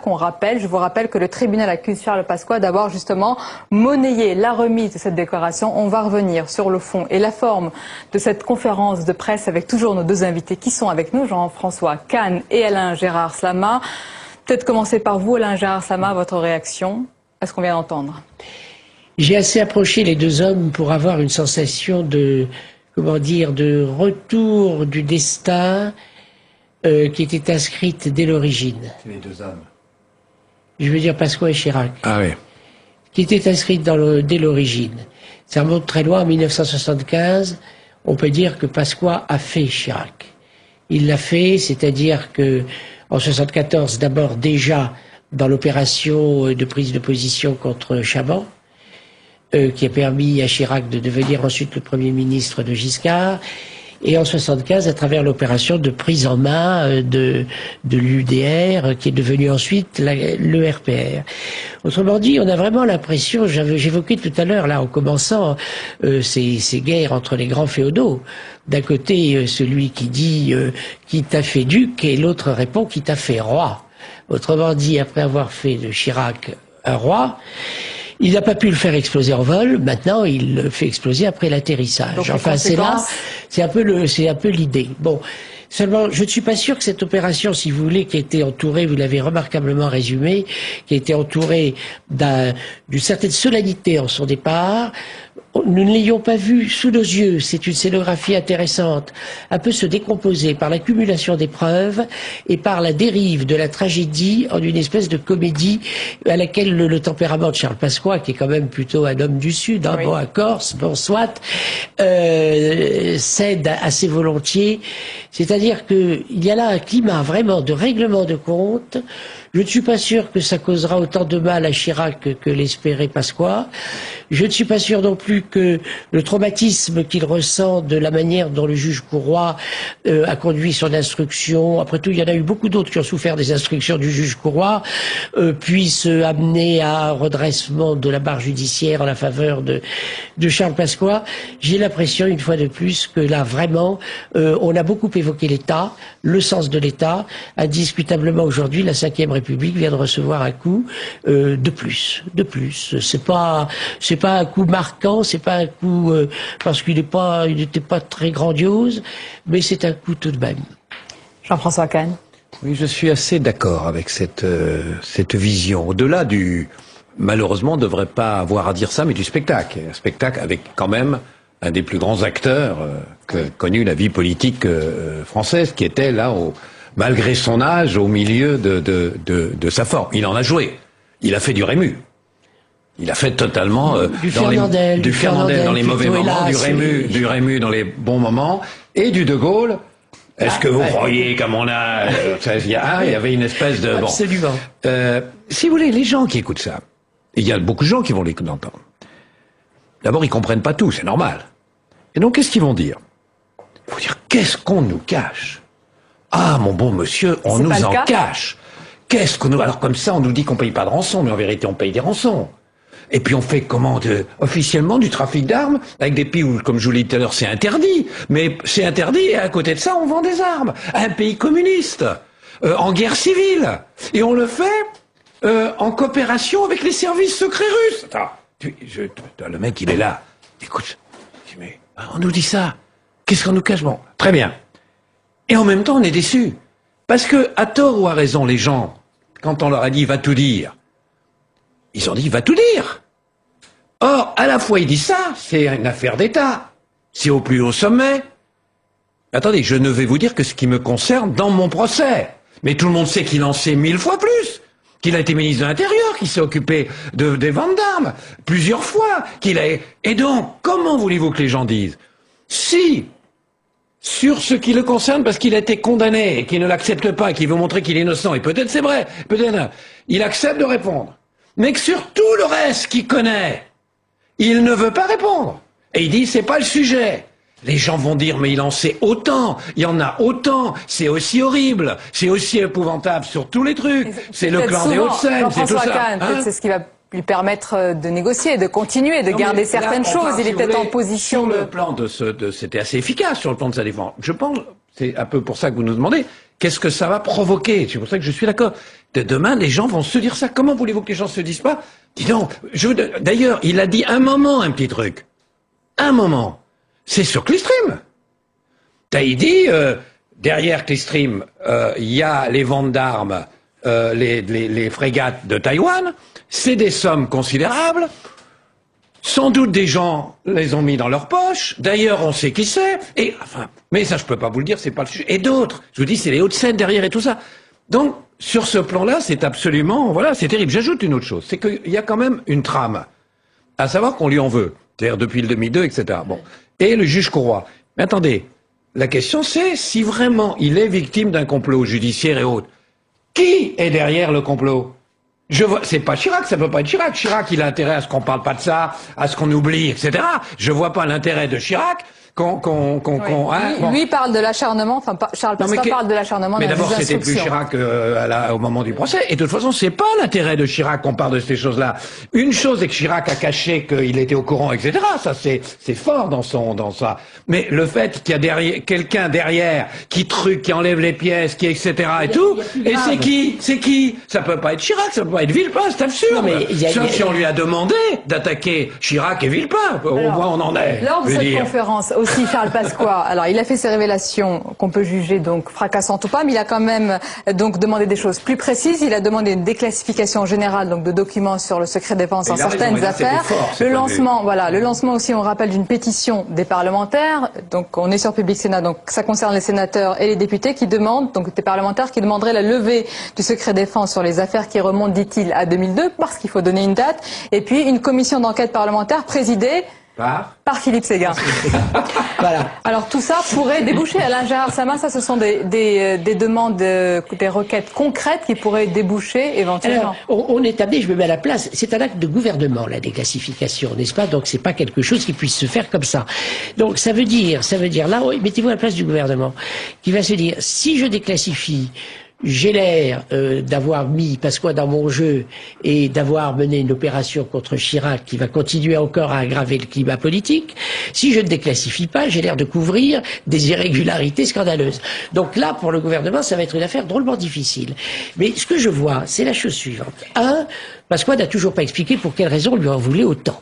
Je vous rappelle que le tribunal accuse Charles Pasqua d'avoir justement monnayé la remise de cette déclaration. On va revenir sur le fond et la forme de cette conférence de presse avec toujours nos deux invités qui sont avec nous, Jean-François Kahn et Alain Gérard Slama. Peut-être commencer par vous, Alain Gérard Slama, votre réaction à ce qu'on vient d'entendre. J'ai assez approché les deux hommes pour avoir une sensation de, de retour du destin qui était inscrite dès l'origine. C'est les deux hommes. Je veux dire Pasqua et Chirac. Ah oui. Qui était inscrite dès l'origine. Ça remonte très loin, en 1975. On peut dire que Pasqua a fait Chirac. Il l'a fait, c'est-à-dire que en 1974, d'abord déjà dans l'opération de prise de position contre Chaban, qui a permis à Chirac de devenir ensuite le Premier ministre de Giscard, et en 1975 à travers l'opération de prise en main de l'UDR, qui est devenue ensuite le RPR. Autrement dit, on a vraiment l'impression, j'évoquais tout à l'heure, là, en commençant, ces guerres entre les grands féodaux. D'un côté, celui qui dit qui t'a fait duc, et l'autre répond qui t'a fait roi. Autrement dit, après avoir fait de Chirac un roi, il n'a pas pu le faire exploser en vol. Maintenant, il le fait exploser après l'atterrissage. Enfin, c'est un peu l'idée. Bon. Seulement, je ne suis pas sûr que cette opération, si vous voulez, qui a été entourée, vous l'avez remarquablement résumé, qui a été entourée d'une certaine solennité en son départ, nous ne l'ayons pas vu sous nos yeux. C'est une scénographie intéressante, un peu se décomposer par l'accumulation des preuves et par la dérive de la tragédie en une espèce de comédie à laquelle le tempérament de Charles Pasqua, qui est quand même plutôt un homme du Sud, hein, oui. Bon, à Corse, bon, soit, cède assez volontiers. C'est-à-dire qu'il y a là un climat vraiment de règlement de compte. Je ne suis pas sûr que ça causera autant de mal à Chirac que l'espérait Pasqua. Je ne suis pas sûr non plus que le traumatisme qu'il ressent de la manière dont le juge Courroy a conduit son instruction, après tout il y en a eu beaucoup d'autres qui ont souffert des instructions du juge Courroy, puisse amener à un redressement de la barre judiciaire en la faveur de Charles Pasqua. J'ai l'impression, une fois de plus, que là vraiment, on a beaucoup évoqué l'État, le sens de l'État. Indiscutablement aujourd'hui, la Ve République vient de recevoir un coup de plus. C'est pas un coup marquant, c'est pas un coup parce qu'il n'était pas très grandiose, mais c'est un coup tout de même. Jean-François Kahn. Oui, je suis assez d'accord avec cette vision. Au-delà du, malheureusement, on ne devrait pas avoir à dire ça, mais du spectacle. Un spectacle avec quand même un des plus grands acteurs que connue la vie politique française, qui était là, malgré son âge, au milieu de sa forme. Il en a joué. Il a fait du Rému. Il a fait totalement du Fernandel dans les mauvais moments, du Rému dans les bons moments, et du De Gaulle. Est-ce que vous croyez qu'à mon âge, il y avait une espèce de... Bon. Absolument. Si vous voulez, les gens qui écoutent ça, il y a beaucoup de gens qui vont l'entendre. D'abord, ils comprennent pas tout, c'est normal. Et donc, qu'est-ce qu'ils vont dire? Ils vont dire, qu'est-ce qu'on nous cache? Ah, mon bon monsieur, on nous en cache. Qu'est-ce que nous... Alors comme ça, on nous dit qu'on paye pas de rançon, mais en vérité, on paye des rançons. Et puis on fait officiellement du trafic d'armes avec des pays où, comme je vous l'ai dit tout à l'heure, c'est interdit. Mais c'est interdit et à côté de ça, on vend des armes à un pays communiste, en guerre civile. Et on le fait en coopération avec les services secrets russes. Attends, le mec, il est là. Écoute, dis, mais on nous dit ça. Qu'est-ce qu'on nous cache? Bon, très bien. Et en même temps, on est déçus. Parce que, à tort ou à raison, les gens, quand on leur a dit « va tout dire », ils ont dit « va tout dire ». Or, à la fois, ils disent ça, c'est une affaire d'État. C'est au plus haut sommet. Attendez, je ne vais vous dire que ce qui me concerne dans mon procès. Mais tout le monde sait qu'il en sait 1000 fois plus. Qu'il a été ministre de l'Intérieur, qu'il s'est occupé des ventes d'armes plusieurs fois. Et donc, comment voulez-vous que les gens disent? Si, sur ce qui le concerne, parce qu'il a été condamné et qu'il ne l'accepte pas et qu'il veut montrer qu'il est innocent, et peut-être c'est vrai, peut-être il accepte de répondre. Mais que sur tout le reste qu'il connaît, il ne veut pas répondre. Et il dit, c'est pas le sujet. Les gens vont dire, mais il en sait autant, il y en a autant, c'est aussi horrible, c'est aussi épouvantable sur tous les trucs, c'est le clan des Hauts-de-Seine, c'est tout ça. C'est ce qui va lui permettre de négocier, de continuer, de garder certaines choses. Il est peut-être en position sur le plan c'était assez efficace sur le plan de sa défense. Je pense, c'est un peu pour ça que vous nous demandez, qu'est-ce que ça va provoquer? C'est pour ça que je suis d'accord. Demain, les gens vont se dire ça. Comment voulez-vous que les gens se disent pas? Dis donc, d'ailleurs, il a dit un moment un petit truc. Un moment. C'est sur Clearstream. Il dit, derrière Clearstream, il y a les ventes d'armes, les frégates de Taïwan. C'est des sommes considérables. Sans doute des gens les ont mis dans leur poche. D'ailleurs, on sait qui c'est. Et enfin, mais ça, je peux pas vous le dire, c'est pas le sujet. Et d'autres. Je vous dis, c'est les Hauts-de-Seine derrière et tout ça. Donc, sur ce plan-là, c'est absolument, voilà, c'est terrible. J'ajoute une autre chose, c'est qu'il y a quand même une trame, à savoir qu'on lui en veut. C'est-à-dire depuis le 2002, etc. Bon. Et le juge Courroy. Mais attendez, la question c'est si vraiment il est victime d'un complot judiciaire et autres. Qui est derrière le complot? C'est pas Chirac, ça peut pas être Chirac. Chirac, il a intérêt à ce qu'on parle pas de ça, à ce qu'on oublie, etc. Je vois pas l'intérêt de Chirac lui parle de l'acharnement, enfin Charles Pasqua parle de l'acharnement. Mais d'abord c'était plus Chirac au moment du procès, et de toute façon c'est pas l'intérêt de Chirac qu'on parle de ces choses-là. Une chose est que Chirac a caché qu'il était au courant, etc. Ça c'est fort dans ça. Mais le fait qu'il y a derrière quelqu'un derrière qui truque, qui enlève les pièces, qui etc. et tout, et c'est qui? Ça peut pas être Chirac, ça peut pas être Villepin, c'est absurde. Sauf si on lui a demandé d'attaquer Chirac et Villepin. Au moins on en est. Lors de cette conférence aussi, Charles Pasqua, alors il a fait ses révélations qu'on peut juger donc fracassantes ou pas, mais il a quand même donc demandé des choses plus précises. Il a demandé une déclassification générale donc de documents sur le secret défense dans certaines affaires. Le lancement aussi, on rappelle, d'une pétition des parlementaires. Donc on est sur Public Sénat, donc ça concerne les sénateurs et les députés qui demandent, donc des parlementaires qui demanderaient la levée du secret défense sur les affaires qui remontent, dit-il, à 2002, parce qu'il faut donner une date. Et puis une commission d'enquête parlementaire présidée par Philippe Séguin. Voilà. Alors tout ça pourrait déboucher. Alain Gérard Sama, ça ce sont des demandes, des requêtes concrètes qui pourraient déboucher éventuellement. Alors, on établit, je me mets à la place, c'est un acte de gouvernement, la déclassification, n'est-ce pas? Donc c'est pas quelque chose qui puisse se faire comme ça. Donc ça veut dire là, mettez-vous à la place du gouvernement, qui va se dire, si je déclassifie, j'ai l'air d'avoir mis Pasqua dans mon jeu et d'avoir mené une opération contre Chirac qui va continuer encore à aggraver le climat politique. Si je ne déclassifie pas, j'ai l'air de couvrir des irrégularités scandaleuses. Donc là, pour le gouvernement, ça va être une affaire drôlement difficile. Mais ce que je vois, c'est la chose suivante. Pasqua n'a toujours pas expliqué pour quelle raison on lui en voulait autant.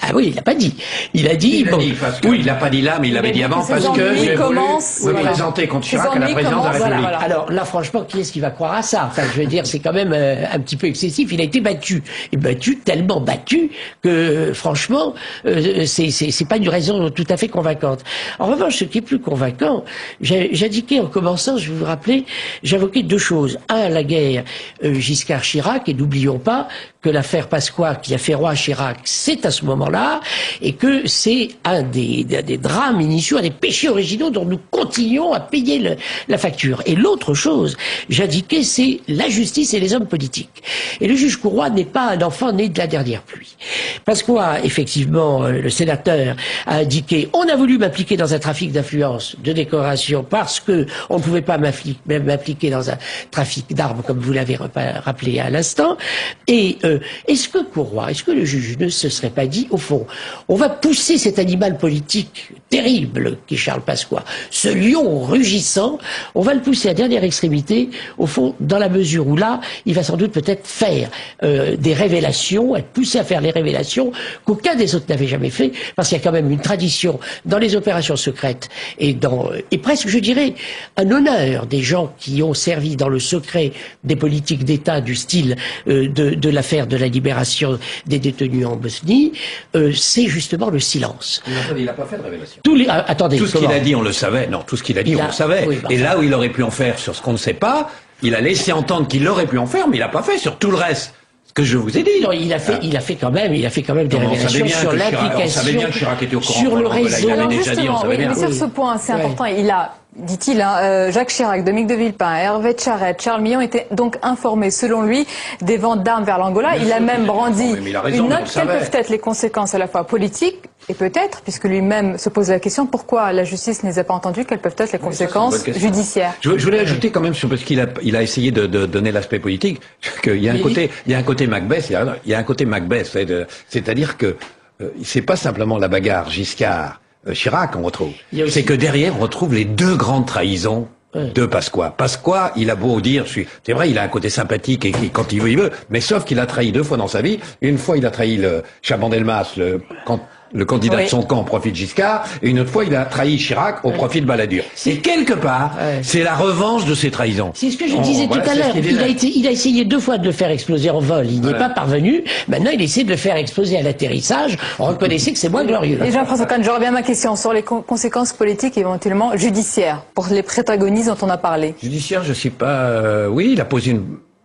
Ah oui, il l'a pas dit. Il a dit, oui, il l'a pas dit là, mais il l'avait dit avant parce que j'ai voulu me présenter contre Chirac à la présidence de la République. Voilà. Alors là, franchement, qui est-ce qui va croire à ça? Enfin, je veux dire, c'est quand même un petit peu excessif. Il a été battu, et tellement battu que, franchement, c'est pas une raison tout à fait convaincante. En revanche, ce qui est plus convaincant, j'indiquais en commençant, je vais vous rappeler, j'invoquais deux choses. La guerre Giscard-Chirac, et n'oublions pas que l'affaire Pasqua qui a fait roi Chirac, c'est à ce moment-là, et que c'est un des drames initiaux, un des péchés originaux dont nous continuons à payer la facture. Et l'autre chose, j'indiquais, c'est la justice et les hommes politiques. Et le juge Courroy n'est pas un enfant né de la dernière pluie. Pasqua, effectivement, le sénateur a indiqué, on a voulu m'appliquer dans un trafic d'influence, de décoration, parce que on ne pouvait pas m'appliquer dans un trafic d'armes, comme vous l'avez rappelé à l'instant. Et est-ce que Courroy, est-ce que le juge ne se serait pas dit, au fond, on va pousser cet animal politique terrible qu'est Charles Pasqua, ce lion rugissant, on va le pousser à dernière extrémité, au fond, dans la mesure où là, il va sans doute peut-être faire des révélations, être poussé à faire les révélations qu'aucun des autres n'avait jamais fait, parce qu'il y a quand même une tradition dans les opérations secrètes et presque, je dirais, un honneur des gens qui ont servi dans le secret des politiques d'État du style de l'affaire de la libération des détenus en Bosnie, c'est justement le silence. Il n'a pas fait de révélation. Attendez, tout ce qu'il a dit, on le savait. Non, tout ce qu'il a dit, on le savait. Oui, et là où il aurait pu en faire sur ce qu'on ne sait pas, il a laissé entendre qu'il aurait pu en faire, mais il n'a pas fait sur tout le reste. Ce que je vous ai dit. Non, il a fait quand même des révélations sur l'application. On savait bien que Chirac était au courant. Sur le réseau. Mais sur ce point, c'est important. Il a, dit-il, Jacques Chirac, Dominique de Villepin, Hervé Charette, Charles Millon étaient donc informés, selon lui, des ventes d'armes vers l'Angola. Il a même brandi une note. Quelles peuvent être les conséquences à la fois politiques et peut-être, puisque lui-même se pose la question, pourquoi la justice ne les a pas entendus, quelles peuvent être les conséquences judiciaires? Je voulais ajouter quand même, parce qu'il a essayé de donner l'aspect politique, qu'il y a un côté Macbeth, il y a un côté Macbeth, c'est-à-dire que c'est pas simplement la bagarre Giscard Chirac qu'on retrouve, c'est que derrière on retrouve les deux grandes trahisons de Pasqua. Pasqua, il a beau dire, c'est vrai, il a un côté sympathique et quand il veut, mais sauf qu'il a trahi 2 fois dans sa vie. Une fois, il a trahi le Chaban-Delmas, le candidat de son camp au profit de Giscard, et une autre fois, il a trahi Chirac au profit de Balladur. Et quelque part, c'est la revanche de ces trahisons. C'est ce que je disais tout à l'heure. Il a essayé 2 fois de le faire exploser en vol. Il n'y est pas parvenu. Maintenant, il essaie de le faire exploser à l'atterrissage. On reconnaissait que c'est moins glorieux. Et Jean-François Kahn, je reviens à ma question sur les conséquences politiques et éventuellement judiciaires pour les protagonistes dont on a parlé. Judiciaire, je sais pas. Oui, il a posé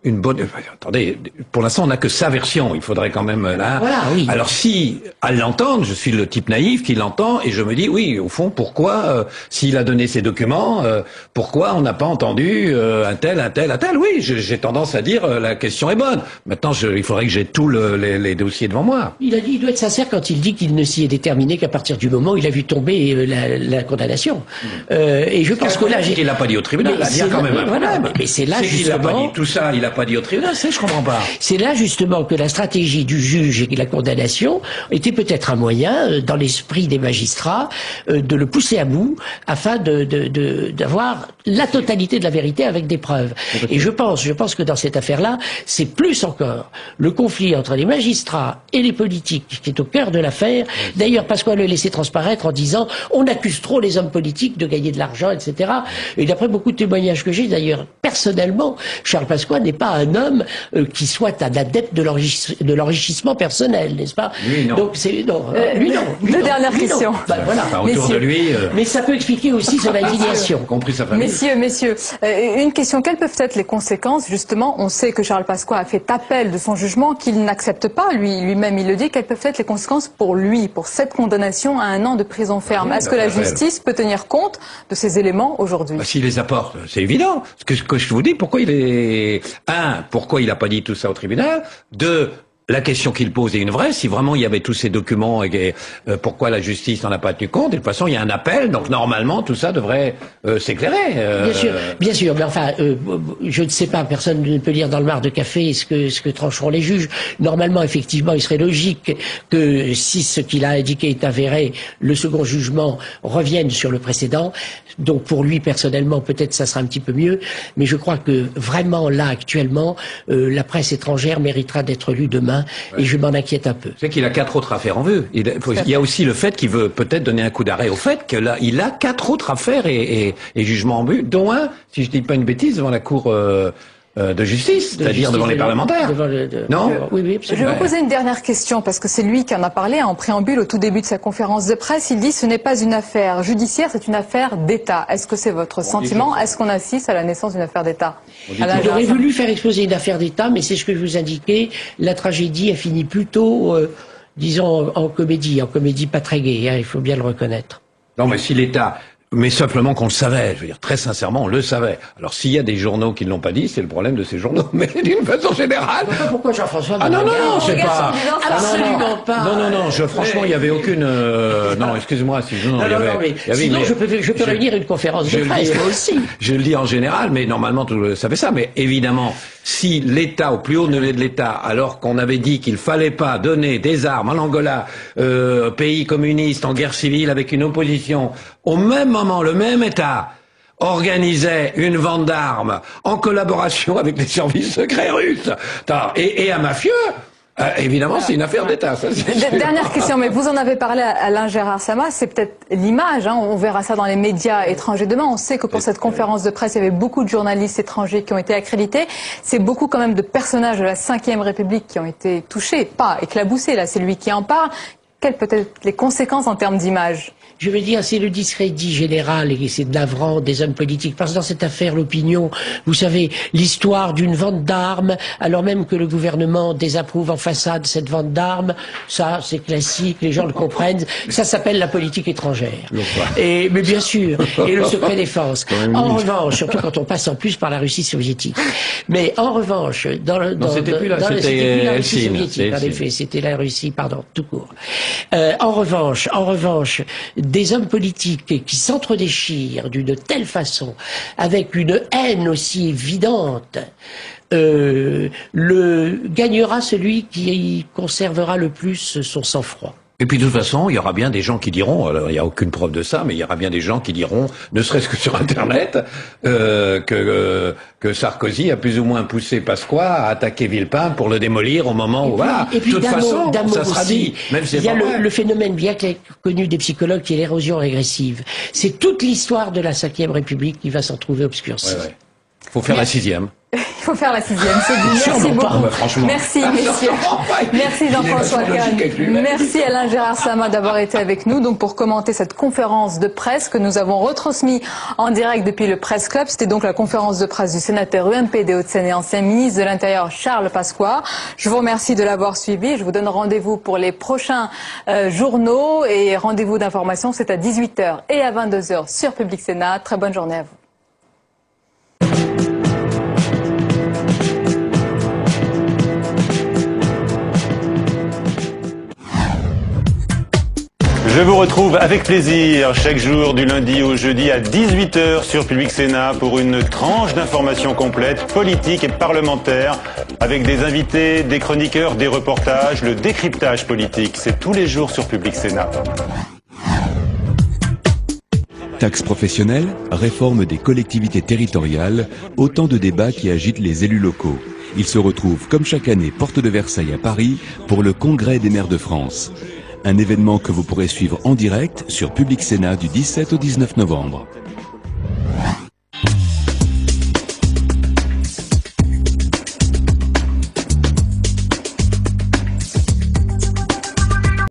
une bonne. Attendez, pour l'instant, on n'a que sa version. Il faudrait quand même là. Voilà, oui. Alors si à l'entendre, je suis le type naïf qui l'entend et je me dis oui, au fond, pourquoi s'il a donné ces documents, pourquoi on n'a pas entendu un tel. Oui, j'ai tendance à dire la question est bonne. Maintenant, il faudrait que j'ai tous les dossiers devant moi. Il doit être sincère quand il dit qu'il ne s'y est déterminé qu'à partir du moment où il a vu tomber la condamnation. Et je pense que là, il l'a pas dit au tribunal. Il a quand même un problème. Mais c'est là justement. Il a pas dit tout ça. Il a pas dit au tribunal, je comprends pas. C'est là justement que la stratégie du juge et la condamnation était peut-être un moyen, dans l'esprit des magistrats, de le pousser à bout afin d'avoir la totalité de la vérité avec des preuves. Et je pense que dans cette affaire-là, c'est plus encore le conflit entre les magistrats et les politiques qui est au cœur de l'affaire. D'ailleurs, Pasqua le laissait transparaître en disant on accuse trop les hommes politiques de gagner de l'argent, etc. Et d'après beaucoup de témoignages que j'ai, d'ailleurs, personnellement, Charles Pasqua n'est pas un homme qui soit un adepte de l'enrichissement personnel, n'est-ce pas? Lui, non. Donc lui non. Deux dernières questions. Voilà. Enfin, autour de lui. Mais ça peut expliquer aussi son indignation. Compris sa famille. Messieurs, une question. Quelles peuvent être les conséquences? Justement, on sait que Charles Pasqua a fait appel de son jugement, qu'il n'accepte pas. Lui-même, il le dit. Quelles peuvent être les conséquences pour lui, pour cette condamnation à 1 an de prison ferme? Est-ce que la justice peut tenir compte de ces éléments aujourd'hui? S'il les apporte, c'est évident. Ce que je vous dis, pourquoi il n'a pas dit tout ça au tribunal? 2, la question qu'il pose est une vraie. Si vraiment il y avait tous ces documents, pourquoi la justice n'en a pas tenu compte? Et de toute façon, il y a un appel, donc normalement, tout ça devrait s'éclairer. Bien sûr. Mais enfin, je ne sais pas, personne ne peut lire dans le mar de café ce que trancheront les juges. Normalement, effectivement, il serait logique que si ce qu'il a indiqué est avéré, le second jugement revienne sur le précédent. Donc pour lui, personnellement, peut-être ça sera un petit peu mieux. Mais je crois que vraiment, là, actuellement, la presse étrangère méritera d'être lue demain. Et je m'en inquiète un peu. C'est qu'il a 4 autres affaires en vue. Il y a aussi le fait qu'il veut peut-être donner un coup d'arrêt au fait que là, il a 4 autres affaires et jugements en vue, dont un, si je dis pas une bêtise, devant la cour de justice, c'est-à-dire devant les parlementaires. Non? Oui, je vais vous poser une dernière question, parce que c'est lui qui en a parlé en préambule au tout début de sa conférence de presse. Il dit ce n'est pas une affaire judiciaire, c'est une affaire d'État. Est-ce que c'est votre sentiment? Est-ce qu'on assiste à la naissance d'une affaire d'État? Il aurait voulu faire exploser une affaire d'État, mais c'est ce que je vous indiquais. La tragédie a fini plutôt, disons, en comédie pas très gaie, il faut bien le reconnaître. Non, mais si l'État... Mais simplement qu'on le savait, je veux dire, très sincèrement, on le savait. Alors s'il y a des journaux qui ne l'ont pas dit, c'est le problème de ces journaux, mais d'une façon générale... Pourquoi Jean-François... Ah non, c'est pas... Absolument pas. Non, franchement, il n'y avait aucune... non, excuse-moi, si sinon je peux réunir une conférence de presse, moi aussi. Je le dis en général, mais normalement, tout le savait ça, mais évidemment, si l'État, au plus haut niveau de l'État, alors qu'on avait dit qu'il fallait pas donner des armes à l'Angola, pays communiste en guerre civile avec une opposition, au même moment, le même État organisait une vente d'armes en collaboration avec les services secrets russes et un mafieux. Évidemment, c'est une affaire d'État. Dernière question, mais vous en avez parlé à Alain Gérard Sama, c'est peut-être l'image, hein, on verra ça dans les médias étrangers demain. On sait que pour cette conférence de presse, il y avait beaucoup de journalistes étrangers qui ont été accrédités. C'est beaucoup quand même de personnages de la Ve République qui ont été touchés, pas éclaboussés, là c'est lui qui en parle. Quelles peuvent être les conséquences en termes d'image? Je veux dire, c'est le discrédit général et c'est navrant des hommes politiques. Parce que dans cette affaire, l'opinion, vous savez, l'histoire d'une vente d'armes, alors même que le gouvernement désapprouve en façade cette vente d'armes, ça, c'est classique, les gens le comprennent. Ça s'appelle la politique étrangère. Mais bien sûr, et le secret défense. En revanche, surtout quand on passe en plus par la Russie soviétique. Mais en revanche, c'était plus la Russie soviétique, en effet, c'était la Russie, pardon, tout court. En revanche, des hommes politiques qui s'entre-déchirent d'une telle façon, avec une haine aussi évidente, gagnera celui qui conservera le plus son sang-froid. Et puis de toute façon, il y aura bien des gens qui diront, alors il n'y a aucune preuve de ça, mais il y aura bien des gens qui diront, ne serait-ce que sur Internet, que Sarkozy a plus ou moins poussé Pasqua à attaquer Villepin pour le démolir au moment où, voilà, de toute façon, ça sera dit. Même si il y a le phénomène bien connu des psychologues qui est l'érosion régressive. C'est toute l'histoire de la Ve République qui va s'en trouver obscurcie. Ouais. Faut faire la 6e. Il faut faire la 6e, c'est dit. Merci beaucoup. Merci, messieurs. Merci Jean-François Kahn. Merci Alain Gérard Sama d'avoir été avec nous donc pour commenter cette conférence de presse que nous avons retransmise en direct depuis le Presse Club. C'était donc la conférence de presse du sénateur UMP des Hauts-de-Seine et ancien ministre de l'Intérieur Charles Pasqua. Je vous remercie de l'avoir suivi. Je vous donne rendez-vous pour les prochains journaux et rendez-vous d'information. C'est à 18h et à 22h sur Public Sénat. Très bonne journée à vous. Je vous retrouve avec plaisir chaque jour du lundi au jeudi à 18h sur Public Sénat pour une tranche d'informations complètes, politiques et parlementaires avec des invités, des chroniqueurs, des reportages, le décryptage politique. C'est tous les jours sur Public Sénat. Taxes professionnelles, réforme des collectivités territoriales, autant de débats qui agitent les élus locaux. Ils se retrouvent comme chaque année porte de Versailles à Paris pour le Congrès des maires de France. Un événement que vous pourrez suivre en direct sur Public Sénat du 17 au 19 novembre.